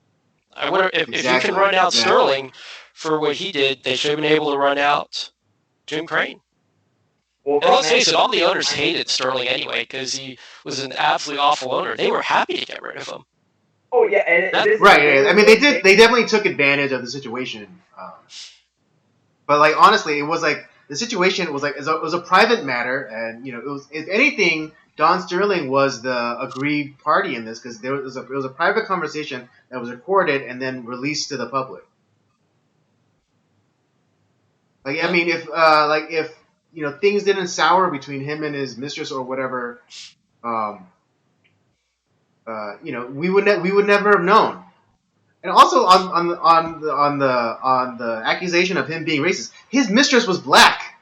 If you can run out Sterling for what he did, they should have been able to run out Jim Crane. Well, and let's face it, all the owners hated Sterling anyway because he was an absolutely awful owner. They were happy to get rid of him. Oh yeah, and right. I mean, they did. They definitely took advantage of the situation. But honestly, it was the situation was it was a private matter, and it was, if anything, Don Sterling was the aggrieved party in this because it was a private conversation that was recorded and then released to the public. If things didn't sour between him and his mistress or whatever, we would never have known. And also on the accusation of him being racist, his mistress was black.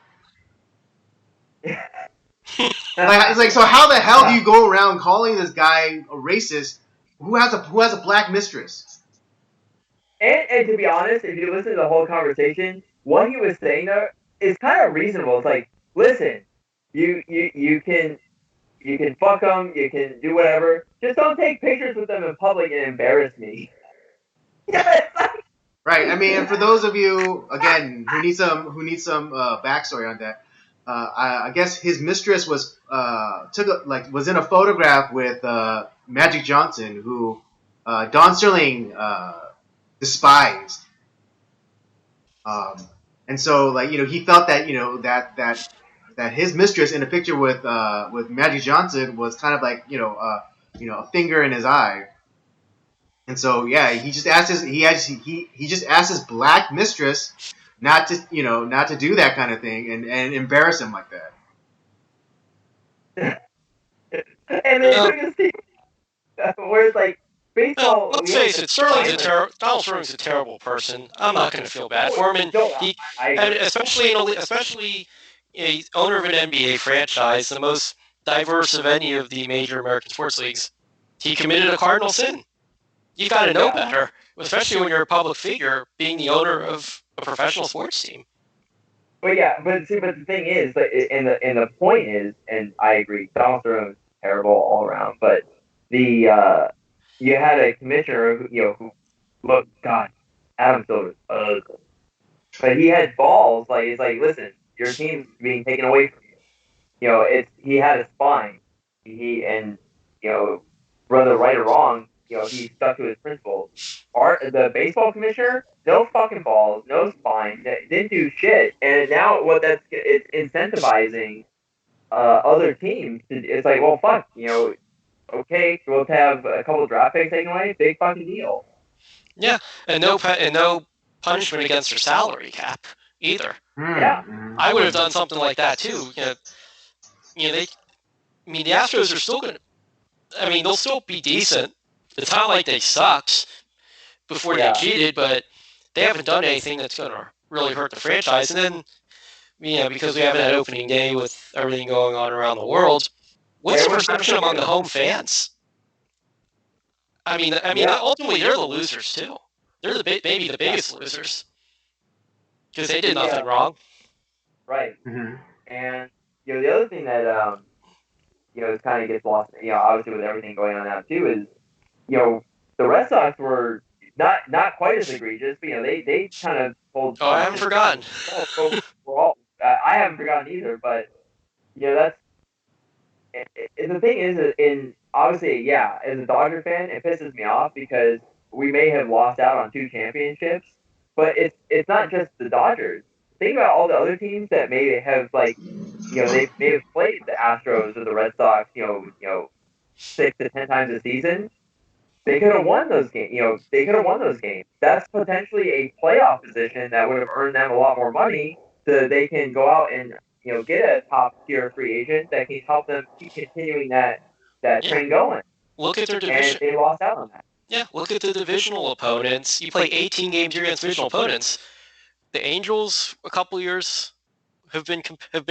So how the hell do you go around calling this guy a racist who has a black mistress? And to be honest, if you listen to the whole conversation, what he was saying there is kind of reasonable. It's like, listen, you can fuck them, you can do whatever. Just don't take pictures with them in public and embarrass me. Right. I mean, and for those of you again who need some backstory on that, I guess his mistress was in a photograph with Magic Johnson, who Don Sterling despised. And so he felt that that his mistress in a picture with Magic Johnson was kind of a finger in his eye. And so he just asked his black mistress not to do that kind of thing and embarrass him like that. And they took his team. Whereas like baseball, let's face it, Donald Sterling's a terrible person. I'm not going to feel bad for him, and especially a owner of an NBA franchise, the most diverse of any of the major American sports leagues. He committed a cardinal sin. You got to know better, especially when you're a public figure, being the owner of a professional sports team. But the thing is, and the point is, and I agree, Donald Sterling was terrible all around. But you had a commissioner who looked, God, Adam Silver was ugly, but he had balls. Like he's like, listen, your team's being taken away from you. He had a spine. Whether right or wrong, he stuck to his principles. The baseball commissioner, no fucking balls, no spine, didn't do shit, and now it's incentivizing other teams. It's like, well, fuck, okay, we'll have a couple of draft picks taken away, big fucking deal. Yeah, and no punishment against their salary cap either. Yeah, I would have done something like that too. The Astros are still gonna. I mean, they'll still be decent. It's not like they sucked before they cheated, but they haven't done anything that's going to really hurt the franchise. And then, because we haven't had opening day with everything going on around the world, what's the perception among the home fans? I mean, ultimately they're the losers too. They're maybe the biggest losers because they did nothing wrong. Right. Mm-hmm. And the other thing that kind of gets lost, obviously with everything going on now too, is, the Red Sox were not quite as egregious, but, they kind of pulled. Oh, I haven't forgotten. I haven't forgotten either, but, that's, the thing is, obviously, as a Dodger fan, it pisses me off because we may have lost out on 2 championships, but it's not just the Dodgers. Think about all the other teams that may have, they may have played the Astros or the Red Sox, 6 to 10 times a season. They could have won those games. They could have won those games. That's potentially a playoff position that would have earned them a lot more money, so they can go out and get a top tier free agent that can help them keep continuing that train going. Look at their division. And they lost out on that. Yeah, look at the divisional opponents. You play 18 games against divisional opponents. The Angels, a couple years, have been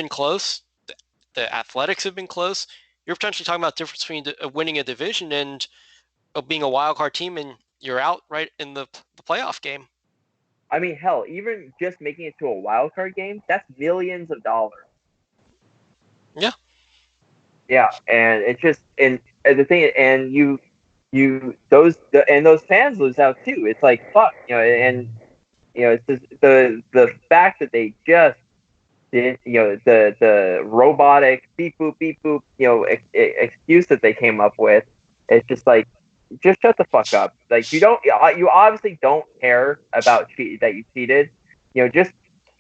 close. The Athletics have been close. You're potentially talking about the difference between winning a division and being a wild card team, and you're out right in the playoff game. I mean, hell, even just making it to a wild card game, that's millions of dollars. Yeah. Yeah, and it's just, and the thing, and those fans lose out too. It's like, fuck, and it's just the fact that they just did, the robotic beep boop excuse that they came up with. It's just like, just shut the fuck up. Like, you obviously don't care about that you cheated. Just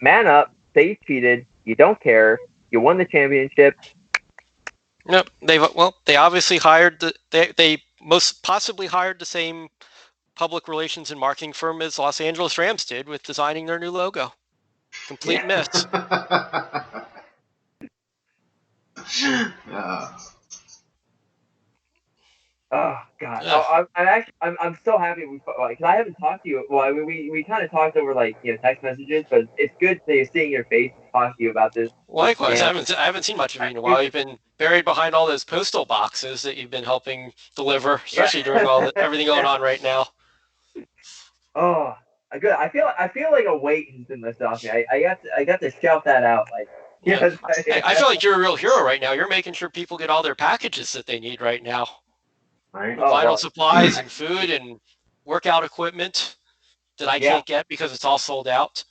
man up, say you cheated. You don't care. You won the championship. Nope. They obviously hired they most possibly hired the same public relations and marketing firm as Los Angeles Rams did with designing their new logo. Complete miss. Oh God! Yeah. I'm so happy because I haven't talked to you. Well, we kind of talked over text messages, but it's good to seeing your face and talk to you about this. Likewise, I haven't seen much of you in a while. You've been buried behind all those postal boxes that you've been helping deliver, especially during everything going on right now. Oh, good. I feel like a weight has been lifted off me. I got to shout that out. I feel like you're a real hero right now. You're making sure people get all their packages that they need right now. Right. Vital supplies and food and workout equipment that I can't get because it's all sold out.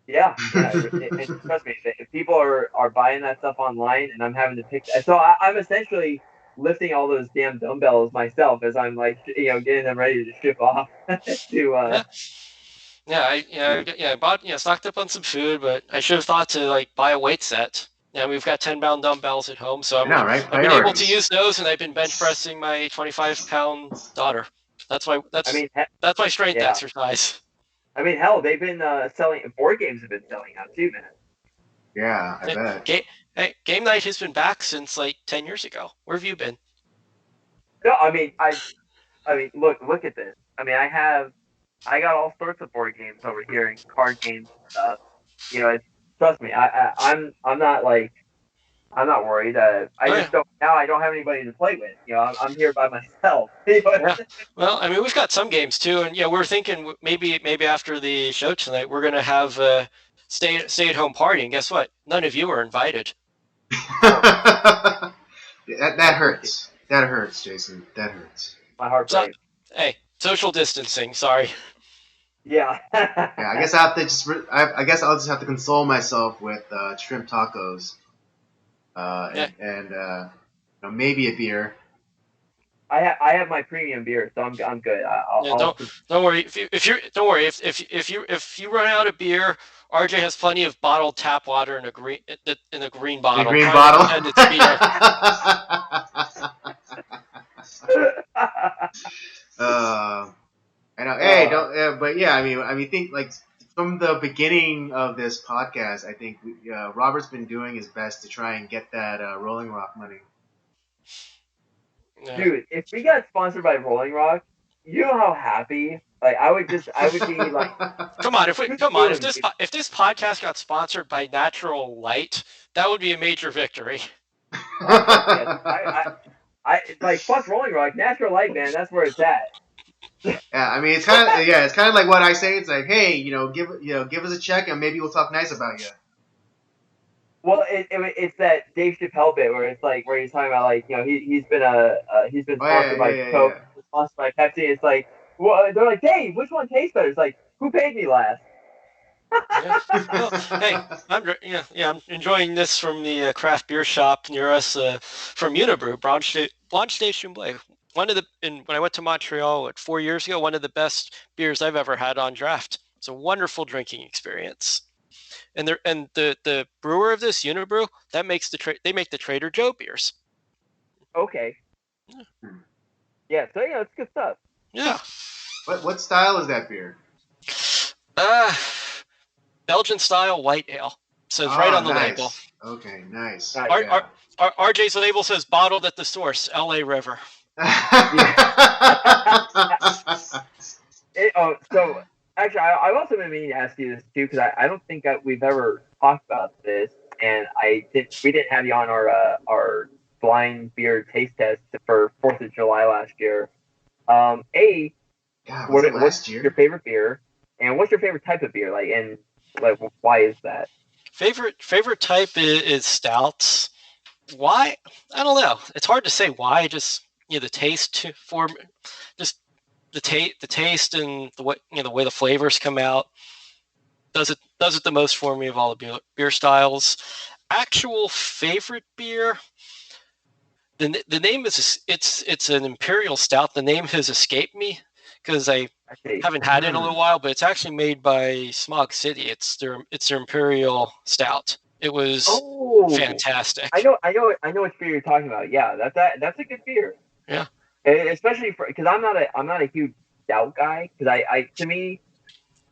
Yeah. And trust me, if people are buying that stuff online, and I'm having to pick. So I'm essentially lifting all those damn dumbbells myself as I'm getting them ready to ship off to. I bought stocked up on some food, but I should have thought to buy a weight set. Yeah, we've got 10-pound dumbbells at home, so I've been able to use those, and I've been bench pressing my 25-pound daughter. That's my strength exercise. I mean, hell, they've been selling board games have been selling out too, man. Yeah, I bet. Hey, game night has been back since like 10 years ago. Where have you been? No, I mean, look at this. I mean, I got all sorts of board games over here and card games and stuff. You know, trust me, I'm not like I'm not worried. I Oh just yeah, don't now. I don't have anybody to play with. You know, I'm here by myself. You know? yeah. Well, I mean, we've got some games too, and yeah, we're thinking maybe after the show tonight, we're gonna have a stay at home party. And guess what? None of you are invited. that hurts. That hurts, Jason. That hurts. My heart So, breaks. hey, social distancing. Sorry. Yeah. Yeah, I guess I have to just. I guess I'll just have to console myself with shrimp tacos, Yeah. and maybe a beer. I have my premium beer, so I'm good. Yeah, don't worry. Don't worry if you run out of beer, RJ has plenty of bottled tap water in a green The bottle. green Try to bottle. pretend it's beer. I know. Hey, don't. But yeah, I mean, think like from the beginning of this podcast, I think Robert's been doing his best to try and get that Rolling Rock money. Yeah. Dude, if we got sponsored by Rolling Rock, you know how happy like I would be like, Come on, if this podcast got sponsored by Natural Light, that would be a major victory. yes, I like fuck Rolling Rock, Natural Light, man. That's where it's at. Yeah, I mean, it's kind of like what I say. It's like, hey, give us a check and maybe we'll talk nice about you. Well, it's that Dave Chappelle bit where it's like where he's talking about like he's been sponsored by Coke, sponsored by Pepsi. It's like well they're like Dave, which one tastes better? It's like who paid me last? Yeah. Well, hey, I'm enjoying this from the craft beer shop near us from Unibrew, Blanche de Chambly. When I went to Montreal 4 years ago, one of the best beers I've ever had on draft. It's a wonderful drinking experience. And the brewer of this Unibrew that makes they make the Trader Joe beers. Okay. Yeah, so it's good stuff. Yeah. What style is that beer? Belgian style white ale. Says right on the label. Okay, nice. RJ's label says bottled at the source, LA River. So actually, I've also been meaning to ask you this too because I don't think we've ever talked about this, and we didn't have you on our blind beer taste test for 4th of July last year. What's your favorite beer, and what's your favorite type of beer? Why is that? Favorite type is stouts. Why? I don't know. It's hard to say why. Just the taste for just the taste and the way the way the flavors come out does it the most for me of all the beer styles. Actual favorite beer. The name is it's an imperial stout. The name has escaped me because I haven't had it in a little while, but it's actually made by Smog City. It's their imperial stout. It was fantastic. I know what beer you're talking about. Yeah, that's a good beer. Yeah, especially because I'm not a huge stout guy. Because to me,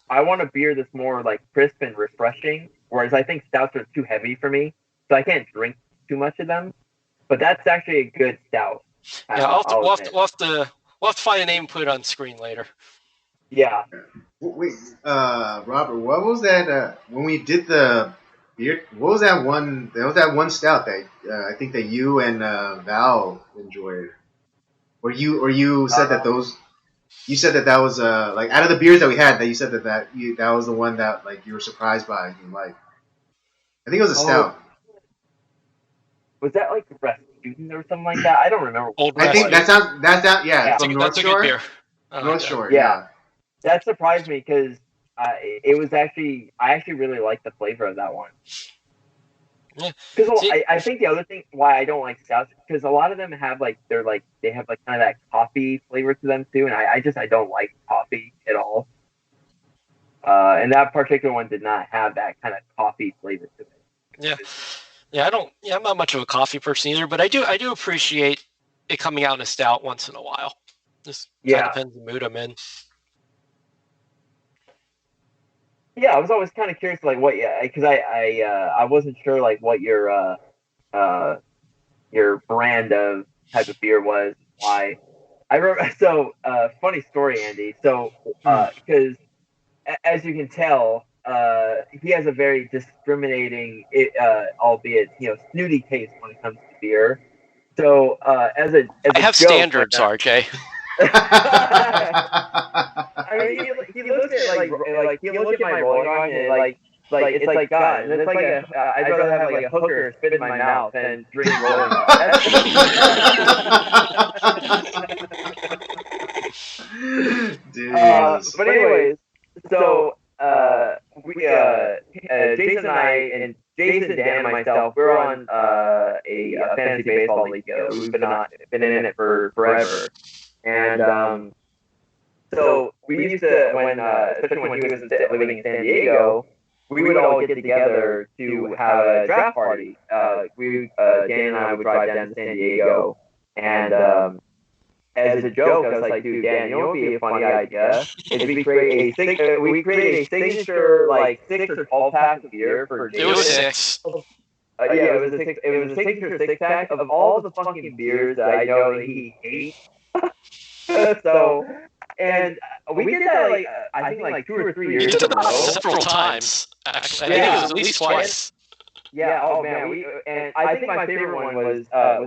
I want a beer that's more like crisp and refreshing. Whereas I think stouts are too heavy for me, so I can't drink too much of them. But that's actually a good stout. Yeah, we'll have to find a name and put it on screen later. Yeah. Wait, Robert, what was that when we did the beer? What was that one? There was that one stout that I think that you and Val enjoyed. Or you said that those. You said that was like out of the beers that we had, that you said that was the one that like you were surprised by. Like, I think it was a stout. Was that like Rasputin or something like that? I don't remember. I think that's from North Shore. Beer. North Shore, yeah. That surprised me because it was I actually really liked the flavor of that one. Because I think the other thing why I don't like stouts because a lot of them have they have kind of that coffee flavor to them too, and I don't like coffee at all. And that particular one did not have that kind of coffee flavor to it. Yeah, I'm not much of a coffee person either, but I do appreciate it coming out in a stout once in a while. Just kind of depends on the mood I'm in. Yeah, I was always kind of curious, because I wasn't sure what your your brand of type of beer was, why. I remember. So, funny story, Andy. So, because as you can tell, he has a very discriminating, albeit snooty taste when it comes to beer. So, I have joke, standards, RJ. I mean, he looks at he look at my Rolling Rock and it's like God, and it's like I'd rather have like a hooker spit in my mouth than drink Rolling Rock. But anyways, so Jason and I and Jason, Dan, and myself, we're on a fantasy baseball league together. We've been in it for forever, and so we used to, especially when he was living in San Diego, we would all get together to have a draft party. Dan and I would drive down to San Diego, and as a joke, I was like, "Dude, Dan, you know what would be a funny idea? Is we created a signature like 6 or 12 pack of beer for Jason." It was 6. Yeah, it was a signature 6 pack of all the fucking beers that I know that he hates. So, and we did that I think like 2 or 3 years in a row. Several times, actually. I think it was at least twice. Yeah. Oh man. I think my favorite one was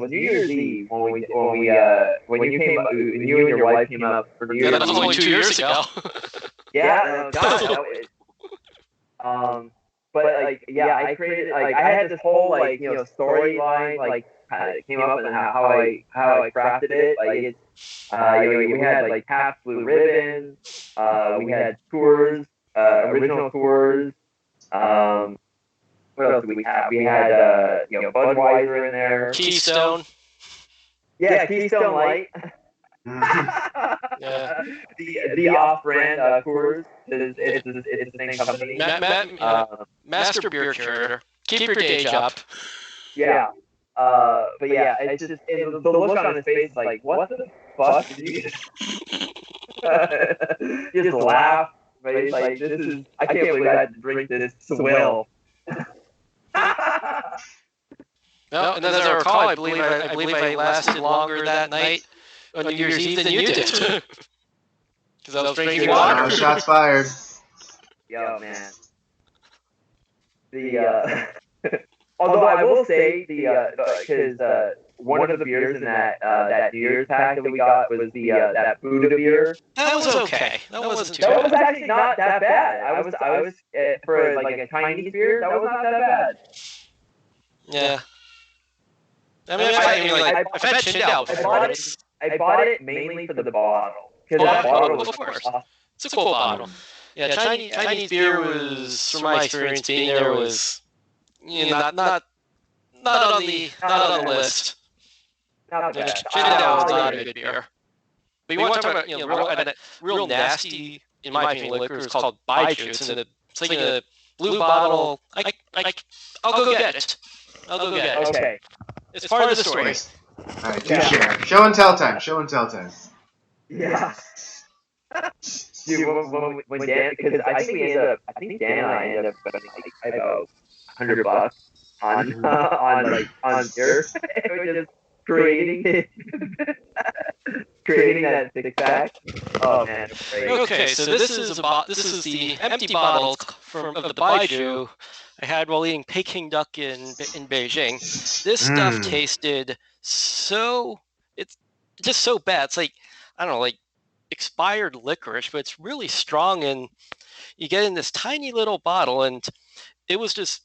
New Year's Eve when you and your wife came up for New Year's. Yeah, that was only 2 years ago. Yeah. But I created I had this whole storyline came up and how I crafted it. We had Pabst Blue Ribbon, we had tours, original tours. What else did we have? We had Budweiser in there. Keystone. Yeah, Keystone Light. Yeah. The off-brand Coors it's the same company. Master beer curator. Keep your day job. Yeah. But yeah, it's just the look on his face, like, what the fuck did you just laugh? But he's like, this is, I can't believe I had to drink this swill. No, and as I recall, I believe I lasted longer that night on New Year's Eve than you did. Because I was drinking water. Shots fired. Yo, man. Although I will say because one of the beers in that New Year's pack that we got was that Buddha beer. That was okay. That wasn't too That bad. was actually not that bad. I was for a Chinese beer. That was not that bad. Yeah. I mean, I've had Qingdao before. I bought it mainly for the bottle because that bottle was of course. awesome. It's a cool bottle. Yeah, Chinese beer was, from my experience being there, was not on the list. Not bad. Qingdao was not a good beer. But you want to talk about real nasty, in my opinion, liquor is called Baijiu. It's like in a blue bottle. I'll go get it. Okay. It's part of the story. All right, do share. Show and tell time. Yeah. Dude, when Dan, because I think Dan and I ended up spending about $100 on beer, just creating that 6-pack. Oh man, great. Okay, so this is the empty bottle of the Baijiu I had while eating Peking duck in Beijing. This stuff tasted it's just so bad. It's like, I don't know, like expired licorice, but it's really strong, and you get in this tiny little bottle, and it just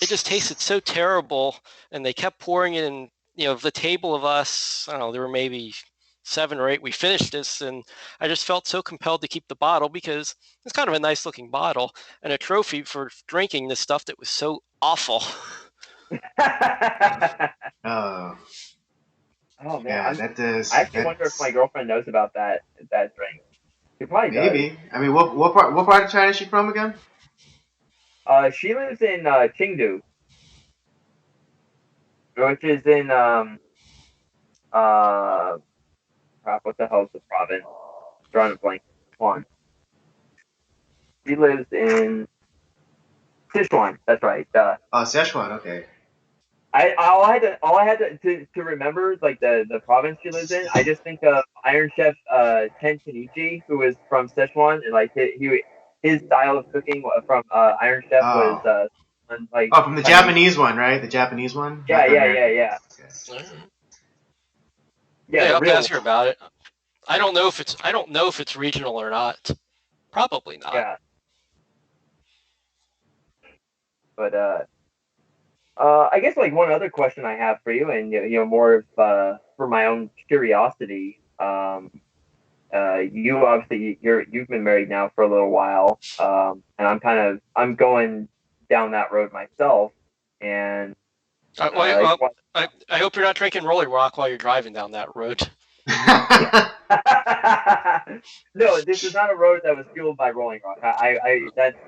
tasted so terrible. And they kept pouring it in, the table of us, I don't know, there were maybe 7 or 8. We finished this, and I just felt so compelled to keep the bottle because it's kind of a nice looking bottle and a trophy for drinking this stuff that was so awful. Oh man, yeah, that does. I actually wonder if my girlfriend knows about that drink. She probably maybe. does. I mean, what part of China is she from again? She lives in Chengdu, which is in what the hell is the province? Drawing a blank. Sichuan. She lives in Sichuan. That's right. Oh, Sichuan. Okay. All I had to remember is like the province she lives in. I just think of Iron Chef Ken Kenichi, who is from Sichuan, and like his style of cooking from Iron Chef was Oh. like Oh, from the Chinese. Japanese one, right? The Japanese one? Yeah, Not the yeah, American. yeah. Okay. Yeah, Yeah, the I'll real ask her one. about it. I don't know if it's regional or not. Probably not. Yeah, but I guess like one other question I have for you, and more of for my own curiosity. You obviously you've been married now for a little while, and I'm going down that road myself, and I just Well, I hope you're not drinking Rolling Rock while you're driving down that road. no, this is not a road that was fueled by Rolling Rock.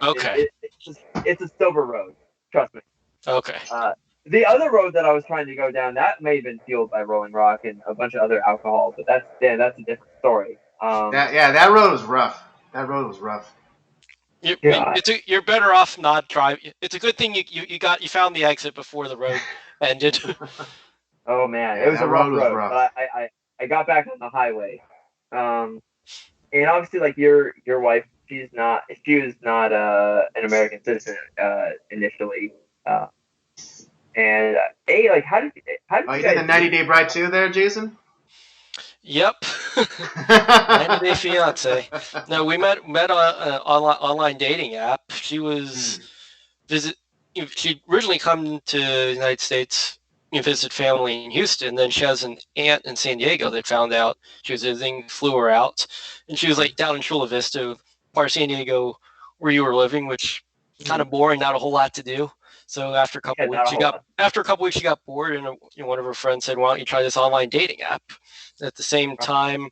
Okay. It's a sober road. Trust me. Okay. The other road that I was trying to go down that may have been fueled by Rolling Rock and a bunch of other alcohol, but that's a different story. that road was rough. That road was rough. God. You're better off not driving. It's a good thing you found the exit before the road ended. Oh man, Yeah, it was that a rough road was road, rough. but I got back on the highway. And obviously, like your wife, she was not an American citizen initially. And like how did Oh, you you did guys the 90-day bride too there, Jason? Yep. 90-Day Fiance. No, we met on an online dating app. She was she'd originally come to the United States, visit family in Houston. Then she has an aunt in San Diego that found out she was visiting, flew her out, and she was like down in Chula Vista, part of San Diego where you were living, which kind of boring, not a whole lot to do. So after a couple weeks, she got bored, and one of her friends said, "Why don't you try this online dating app?" At the same time,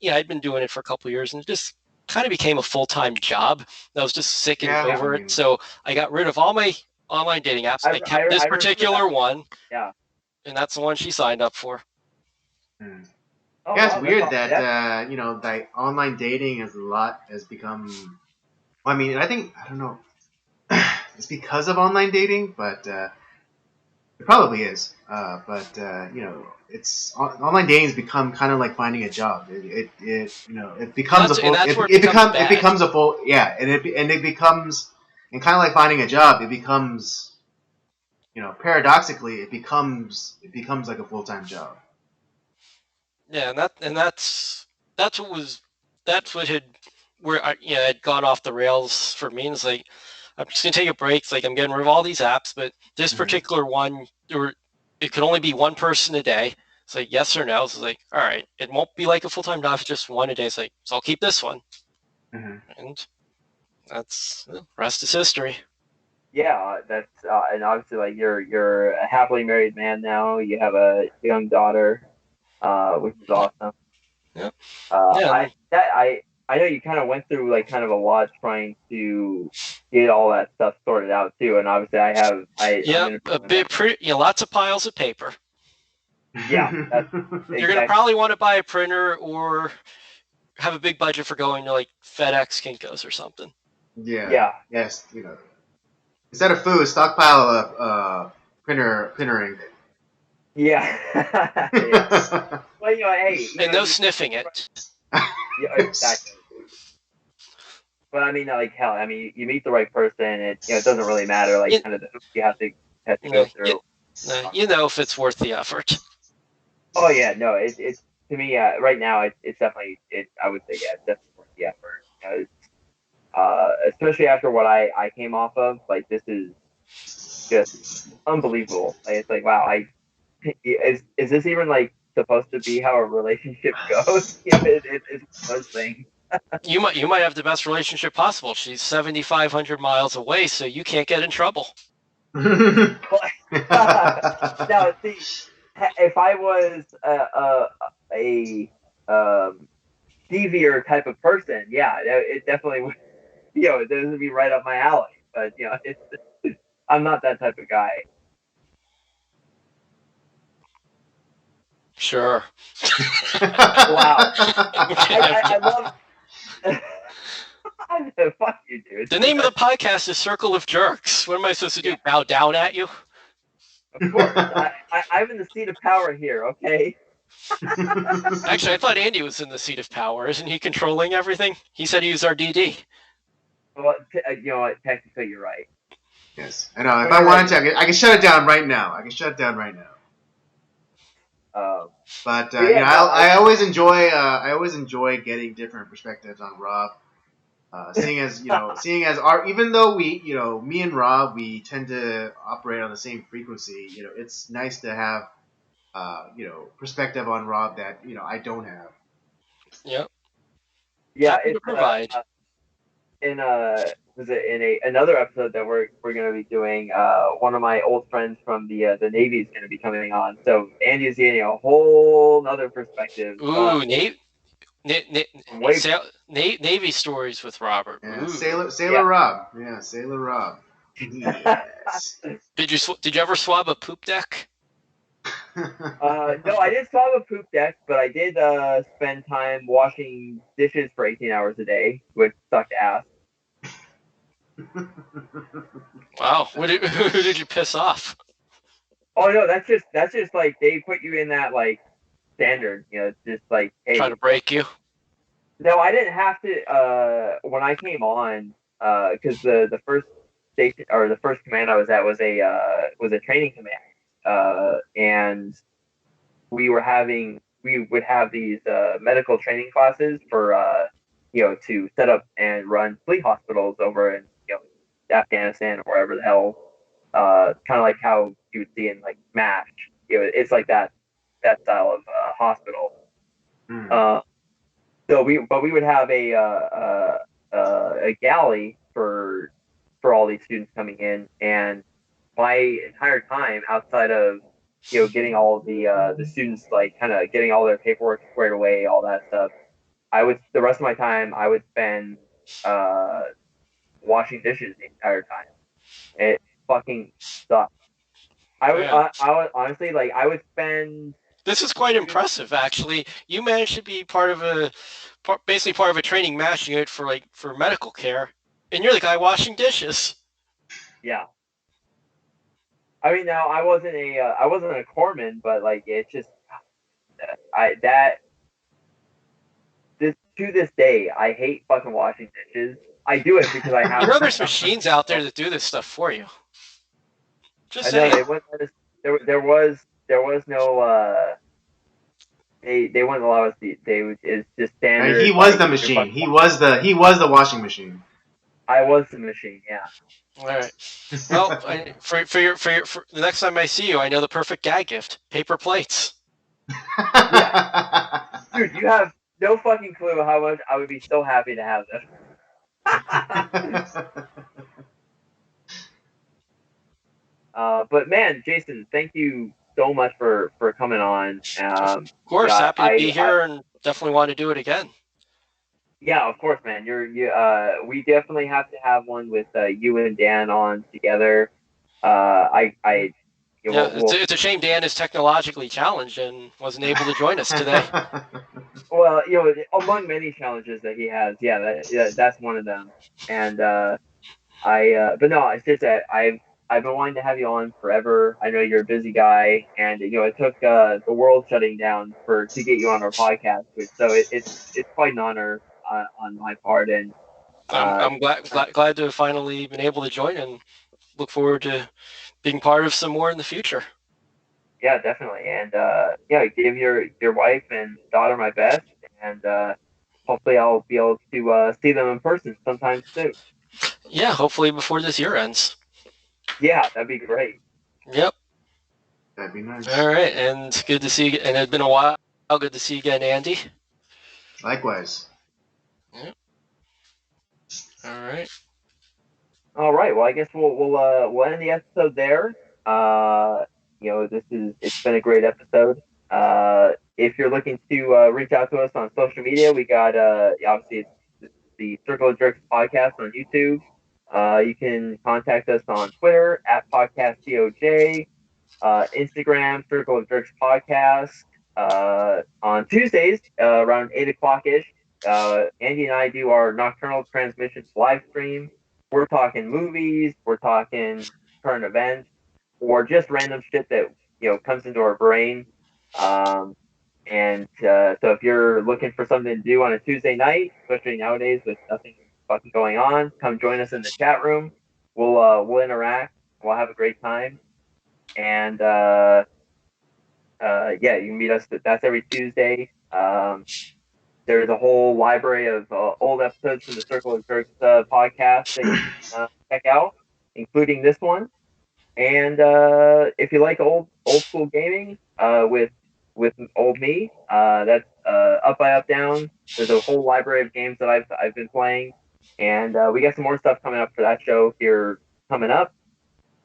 I'd been doing it for a couple years, and it just kind of became a full-time job. I was just sick and over it, so I got rid of all my online dating apps. I kept this particular one, and that's the one she signed up for. Oh, yeah, it's wow, weird that like online dating has become. Well, I mean, I don't know. It's because of online dating, but it probably is. But it's online dating has become kind of like finding a job. It becomes it becomes a full and it becomes, and kind of like finding a job, it becomes, paradoxically, it becomes like a full-time job. Yeah, that's what had gone off the rails for me. It's like, I'm just gonna take a break. It's like, I'm getting rid of all these apps, but this particular one, it could only be one person a day. It's like yes or no. It's like, all right, it won't be like a full-time job. It's just one a day. It's like, so I'll keep this one, and that's rest is history. Yeah, that's and obviously like you're a happily married man now. You have a young daughter, which is awesome. Yeah. I know you kind of went through like kind of a lot trying to get all that stuff sorted out too, and obviously lots of piles of paper. Yeah, you're gonna probably want to buy a printer or have a big budget for going to like FedEx, Kinko's, or something. Yeah. Yes. Instead of food, stockpile of printer ink. Yeah. Yeah. Well, hey. And no sniffing it. Yeah, exactly. But I mean, like hell, I mean, you meet the right person, it doesn't really matter, like kind of the hoops you have to go through. If it's worth the effort. Oh yeah, no, it's to me right now it's definitely I would say it's definitely worth the effort, because especially after what I came off of, like this is just unbelievable. Like, it's like wow, is this even like supposed to be how a relationship goes? It's one of those things. You might have the best relationship possible. She's 7,500 miles away, so you can't get in trouble. Now, see, if I was a devier type of person, yeah, it definitely would. This would be right up my alley. But I'm not that type of guy. Sure. Wow. I love. Fuck you, dude. The name of the podcast is Circle of Jerks. What am I supposed to do? Bow down at you? Of course, I'm in the seat of power here. Okay. Actually, I thought Andy was in the seat of power. Isn't he controlling everything? He said he was our DD. Well, you know what? Technically, you're right. Yes, I know. If I wanted to, I can shut it down right now. I can shut it down right now. But yeah, you know, no, I always enjoy getting different perspectives on Rob. Seeing as our even though me and Rob, we tend to operate on the same frequency. You know, it's nice to have perspective on Rob that I don't have. Yep. yeah, Happy to it's provide. in was it in another episode that we're gonna be doing. One of my old friends from the Navy is gonna be coming on, so Andy's getting a whole other perspective. Ooh, Navy, Way Navy stories with Robert. Yeah, Ooh. Sailor Rob. Yeah, Sailor Rob. Yes. Did you ever swab a poop deck? No, I didn't swab a poop deck, but I did spend time washing dishes for 18 hours a day, which sucked ass. Wow. Who did you piss off? Oh no, that's just like they put you in that like standard, you know, just like hey. Try to break you. No, I didn't have to. When I came on, because the first station or the first command I was at was a training command, and we would have these medical training classes for to set up and run fleet hospitals over in Afghanistan or wherever the hell. Kind of like how you would see in like MASH. It's like that style of hospital. Hmm. So we would have a galley for all these students coming in, and my entire time outside of getting all the students like kind of getting all their paperwork squared away, all that stuff. The rest of my time I would spend uh, washing dishes the entire time. It fucking sucked. I would honestly like I would spend. This is quite impressive, actually. You managed to be basically part of a training MASH unit for medical care, and you're the guy washing dishes. Yeah. I mean, now I wasn't a corpsman, but like it's just I that this to this day I hate fucking washing dishes. I do it because I have. You know, there's machines out there that do this stuff for you. Just I know saying. they wouldn't let us. There was no. They wouldn't allow us. It's just standard. He was like, the machine. He was the washing machine. I was the machine. Yeah. All right. Well, for the next time I see you, I know the perfect gag gift: paper plates. Dude, you have no fucking clue how much I would be so happy to have them. But man, Jason, thank you so much for coming on. Of course, happy to be here and definitely want to do it again. Yeah, of course, man. We definitely have to have one with you and Dan on together. It's a shame Dan is technologically challenged and wasn't able to join us today. Well, among many challenges that he has, that's one of them. And but no, it's just that I've been wanting to have you on forever. I know you're a busy guy, and it took the world shutting down to get you on our podcast. So it's quite an honor on my part, and I'm glad to have finally been able to join, and look forward to being part of some more in the future. Yeah, definitely, and give your wife and daughter my best, and hopefully I'll be able to see them in person sometime soon. Yeah, hopefully before this year ends. Yeah, that'd be great. Yep. That'd be nice. All right, and good to see you. And it's been a while. Good to see you again, Andy. Likewise. Yep. All right. All right. Well, I guess we'll end the episode there. It's been a great episode. If you're looking to reach out to us on social media, we got obviously it's the Circle of Jerks podcast on YouTube. You can contact us on Twitter at podcastcoj, Instagram Circle of Jerks podcast. On Tuesdays around 8 o'clock ish, Andy and I do our nocturnal transmissions live stream. We're talking movies, we're talking current events, or just random shit that comes into our brain. So if you're looking for something to do on a Tuesday night, especially nowadays with nothing fucking going on, come join us in the chat room. We'll interact. We'll have a great time. And yeah, you can meet us. That's every Tuesday. There's a whole library of old episodes from the Circle of Jerks podcast that you can check out, including this one. And if you like old school gaming with old me, that's Up by Up Down. There's a whole library of games that I've been playing, and we got some more stuff coming up for that show here coming up.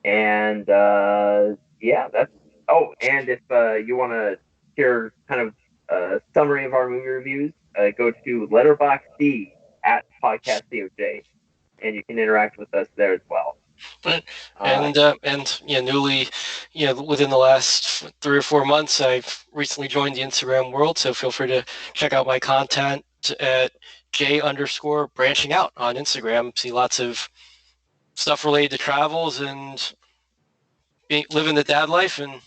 And yeah, that's. Oh, and if you want to hear kind of a summary of our movie reviews, go to Letterboxd at Podcast COJ, and you can interact with us there as well. And newly, within the last 3 or 4 months, I've recently joined the Instagram world. So feel free to check out my content at J_branching out on Instagram. See lots of stuff related to travels and living the dad life and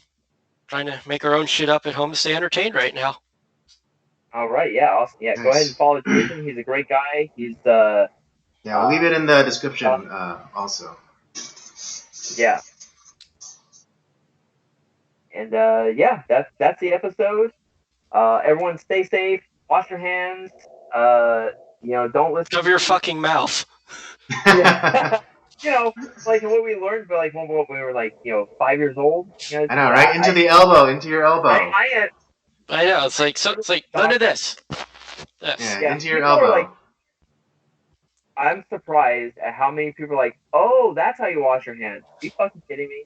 trying to make our own shit up at home to stay entertained right now. All right, yeah, awesome. Yeah, Nice. Go ahead and follow Jason. He's a great guy. He's yeah, we'll leave it in the description also. Yeah. And yeah, that's the episode. Everyone stay safe, wash your hands, don't listen. Cover your fucking mouth. Yeah. Like what we learned, but like when we were like 5 years old. I know, right? Into the elbow, into your elbow. I know. It's like none of this. Yeah, into your elbow. Like, I'm surprised at how many people are like, "Oh, that's how you wash your hands." Are you fucking kidding me?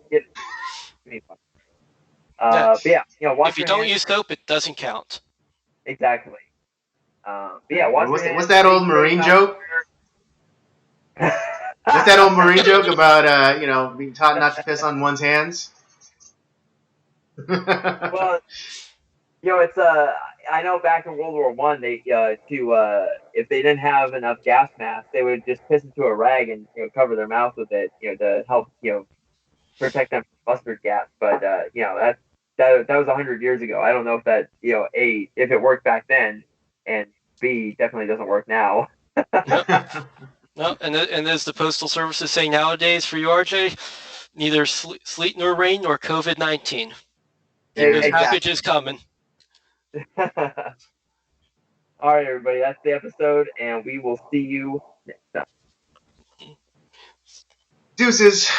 But yeah, wash if you your don't hands. use soap, it doesn't count. Exactly. But yeah, wash your hands. What's that old Marine joke? What's that old Marine joke about being taught not to piss on one's hands? Well, it's I know back in World War One, they if they didn't have enough gas masks, they would just piss into a rag and cover their mouth with it, to help protect them from mustard gas. But that was 100 years ago. I don't know if that A, if it worked back then, and B, definitely doesn't work now. No, and as the Postal Service is saying nowadays for you, RJ, neither sleet nor rain nor COVID-19. Those packages coming. All right, everybody, that's the episode, and we will see you next time. Deuces.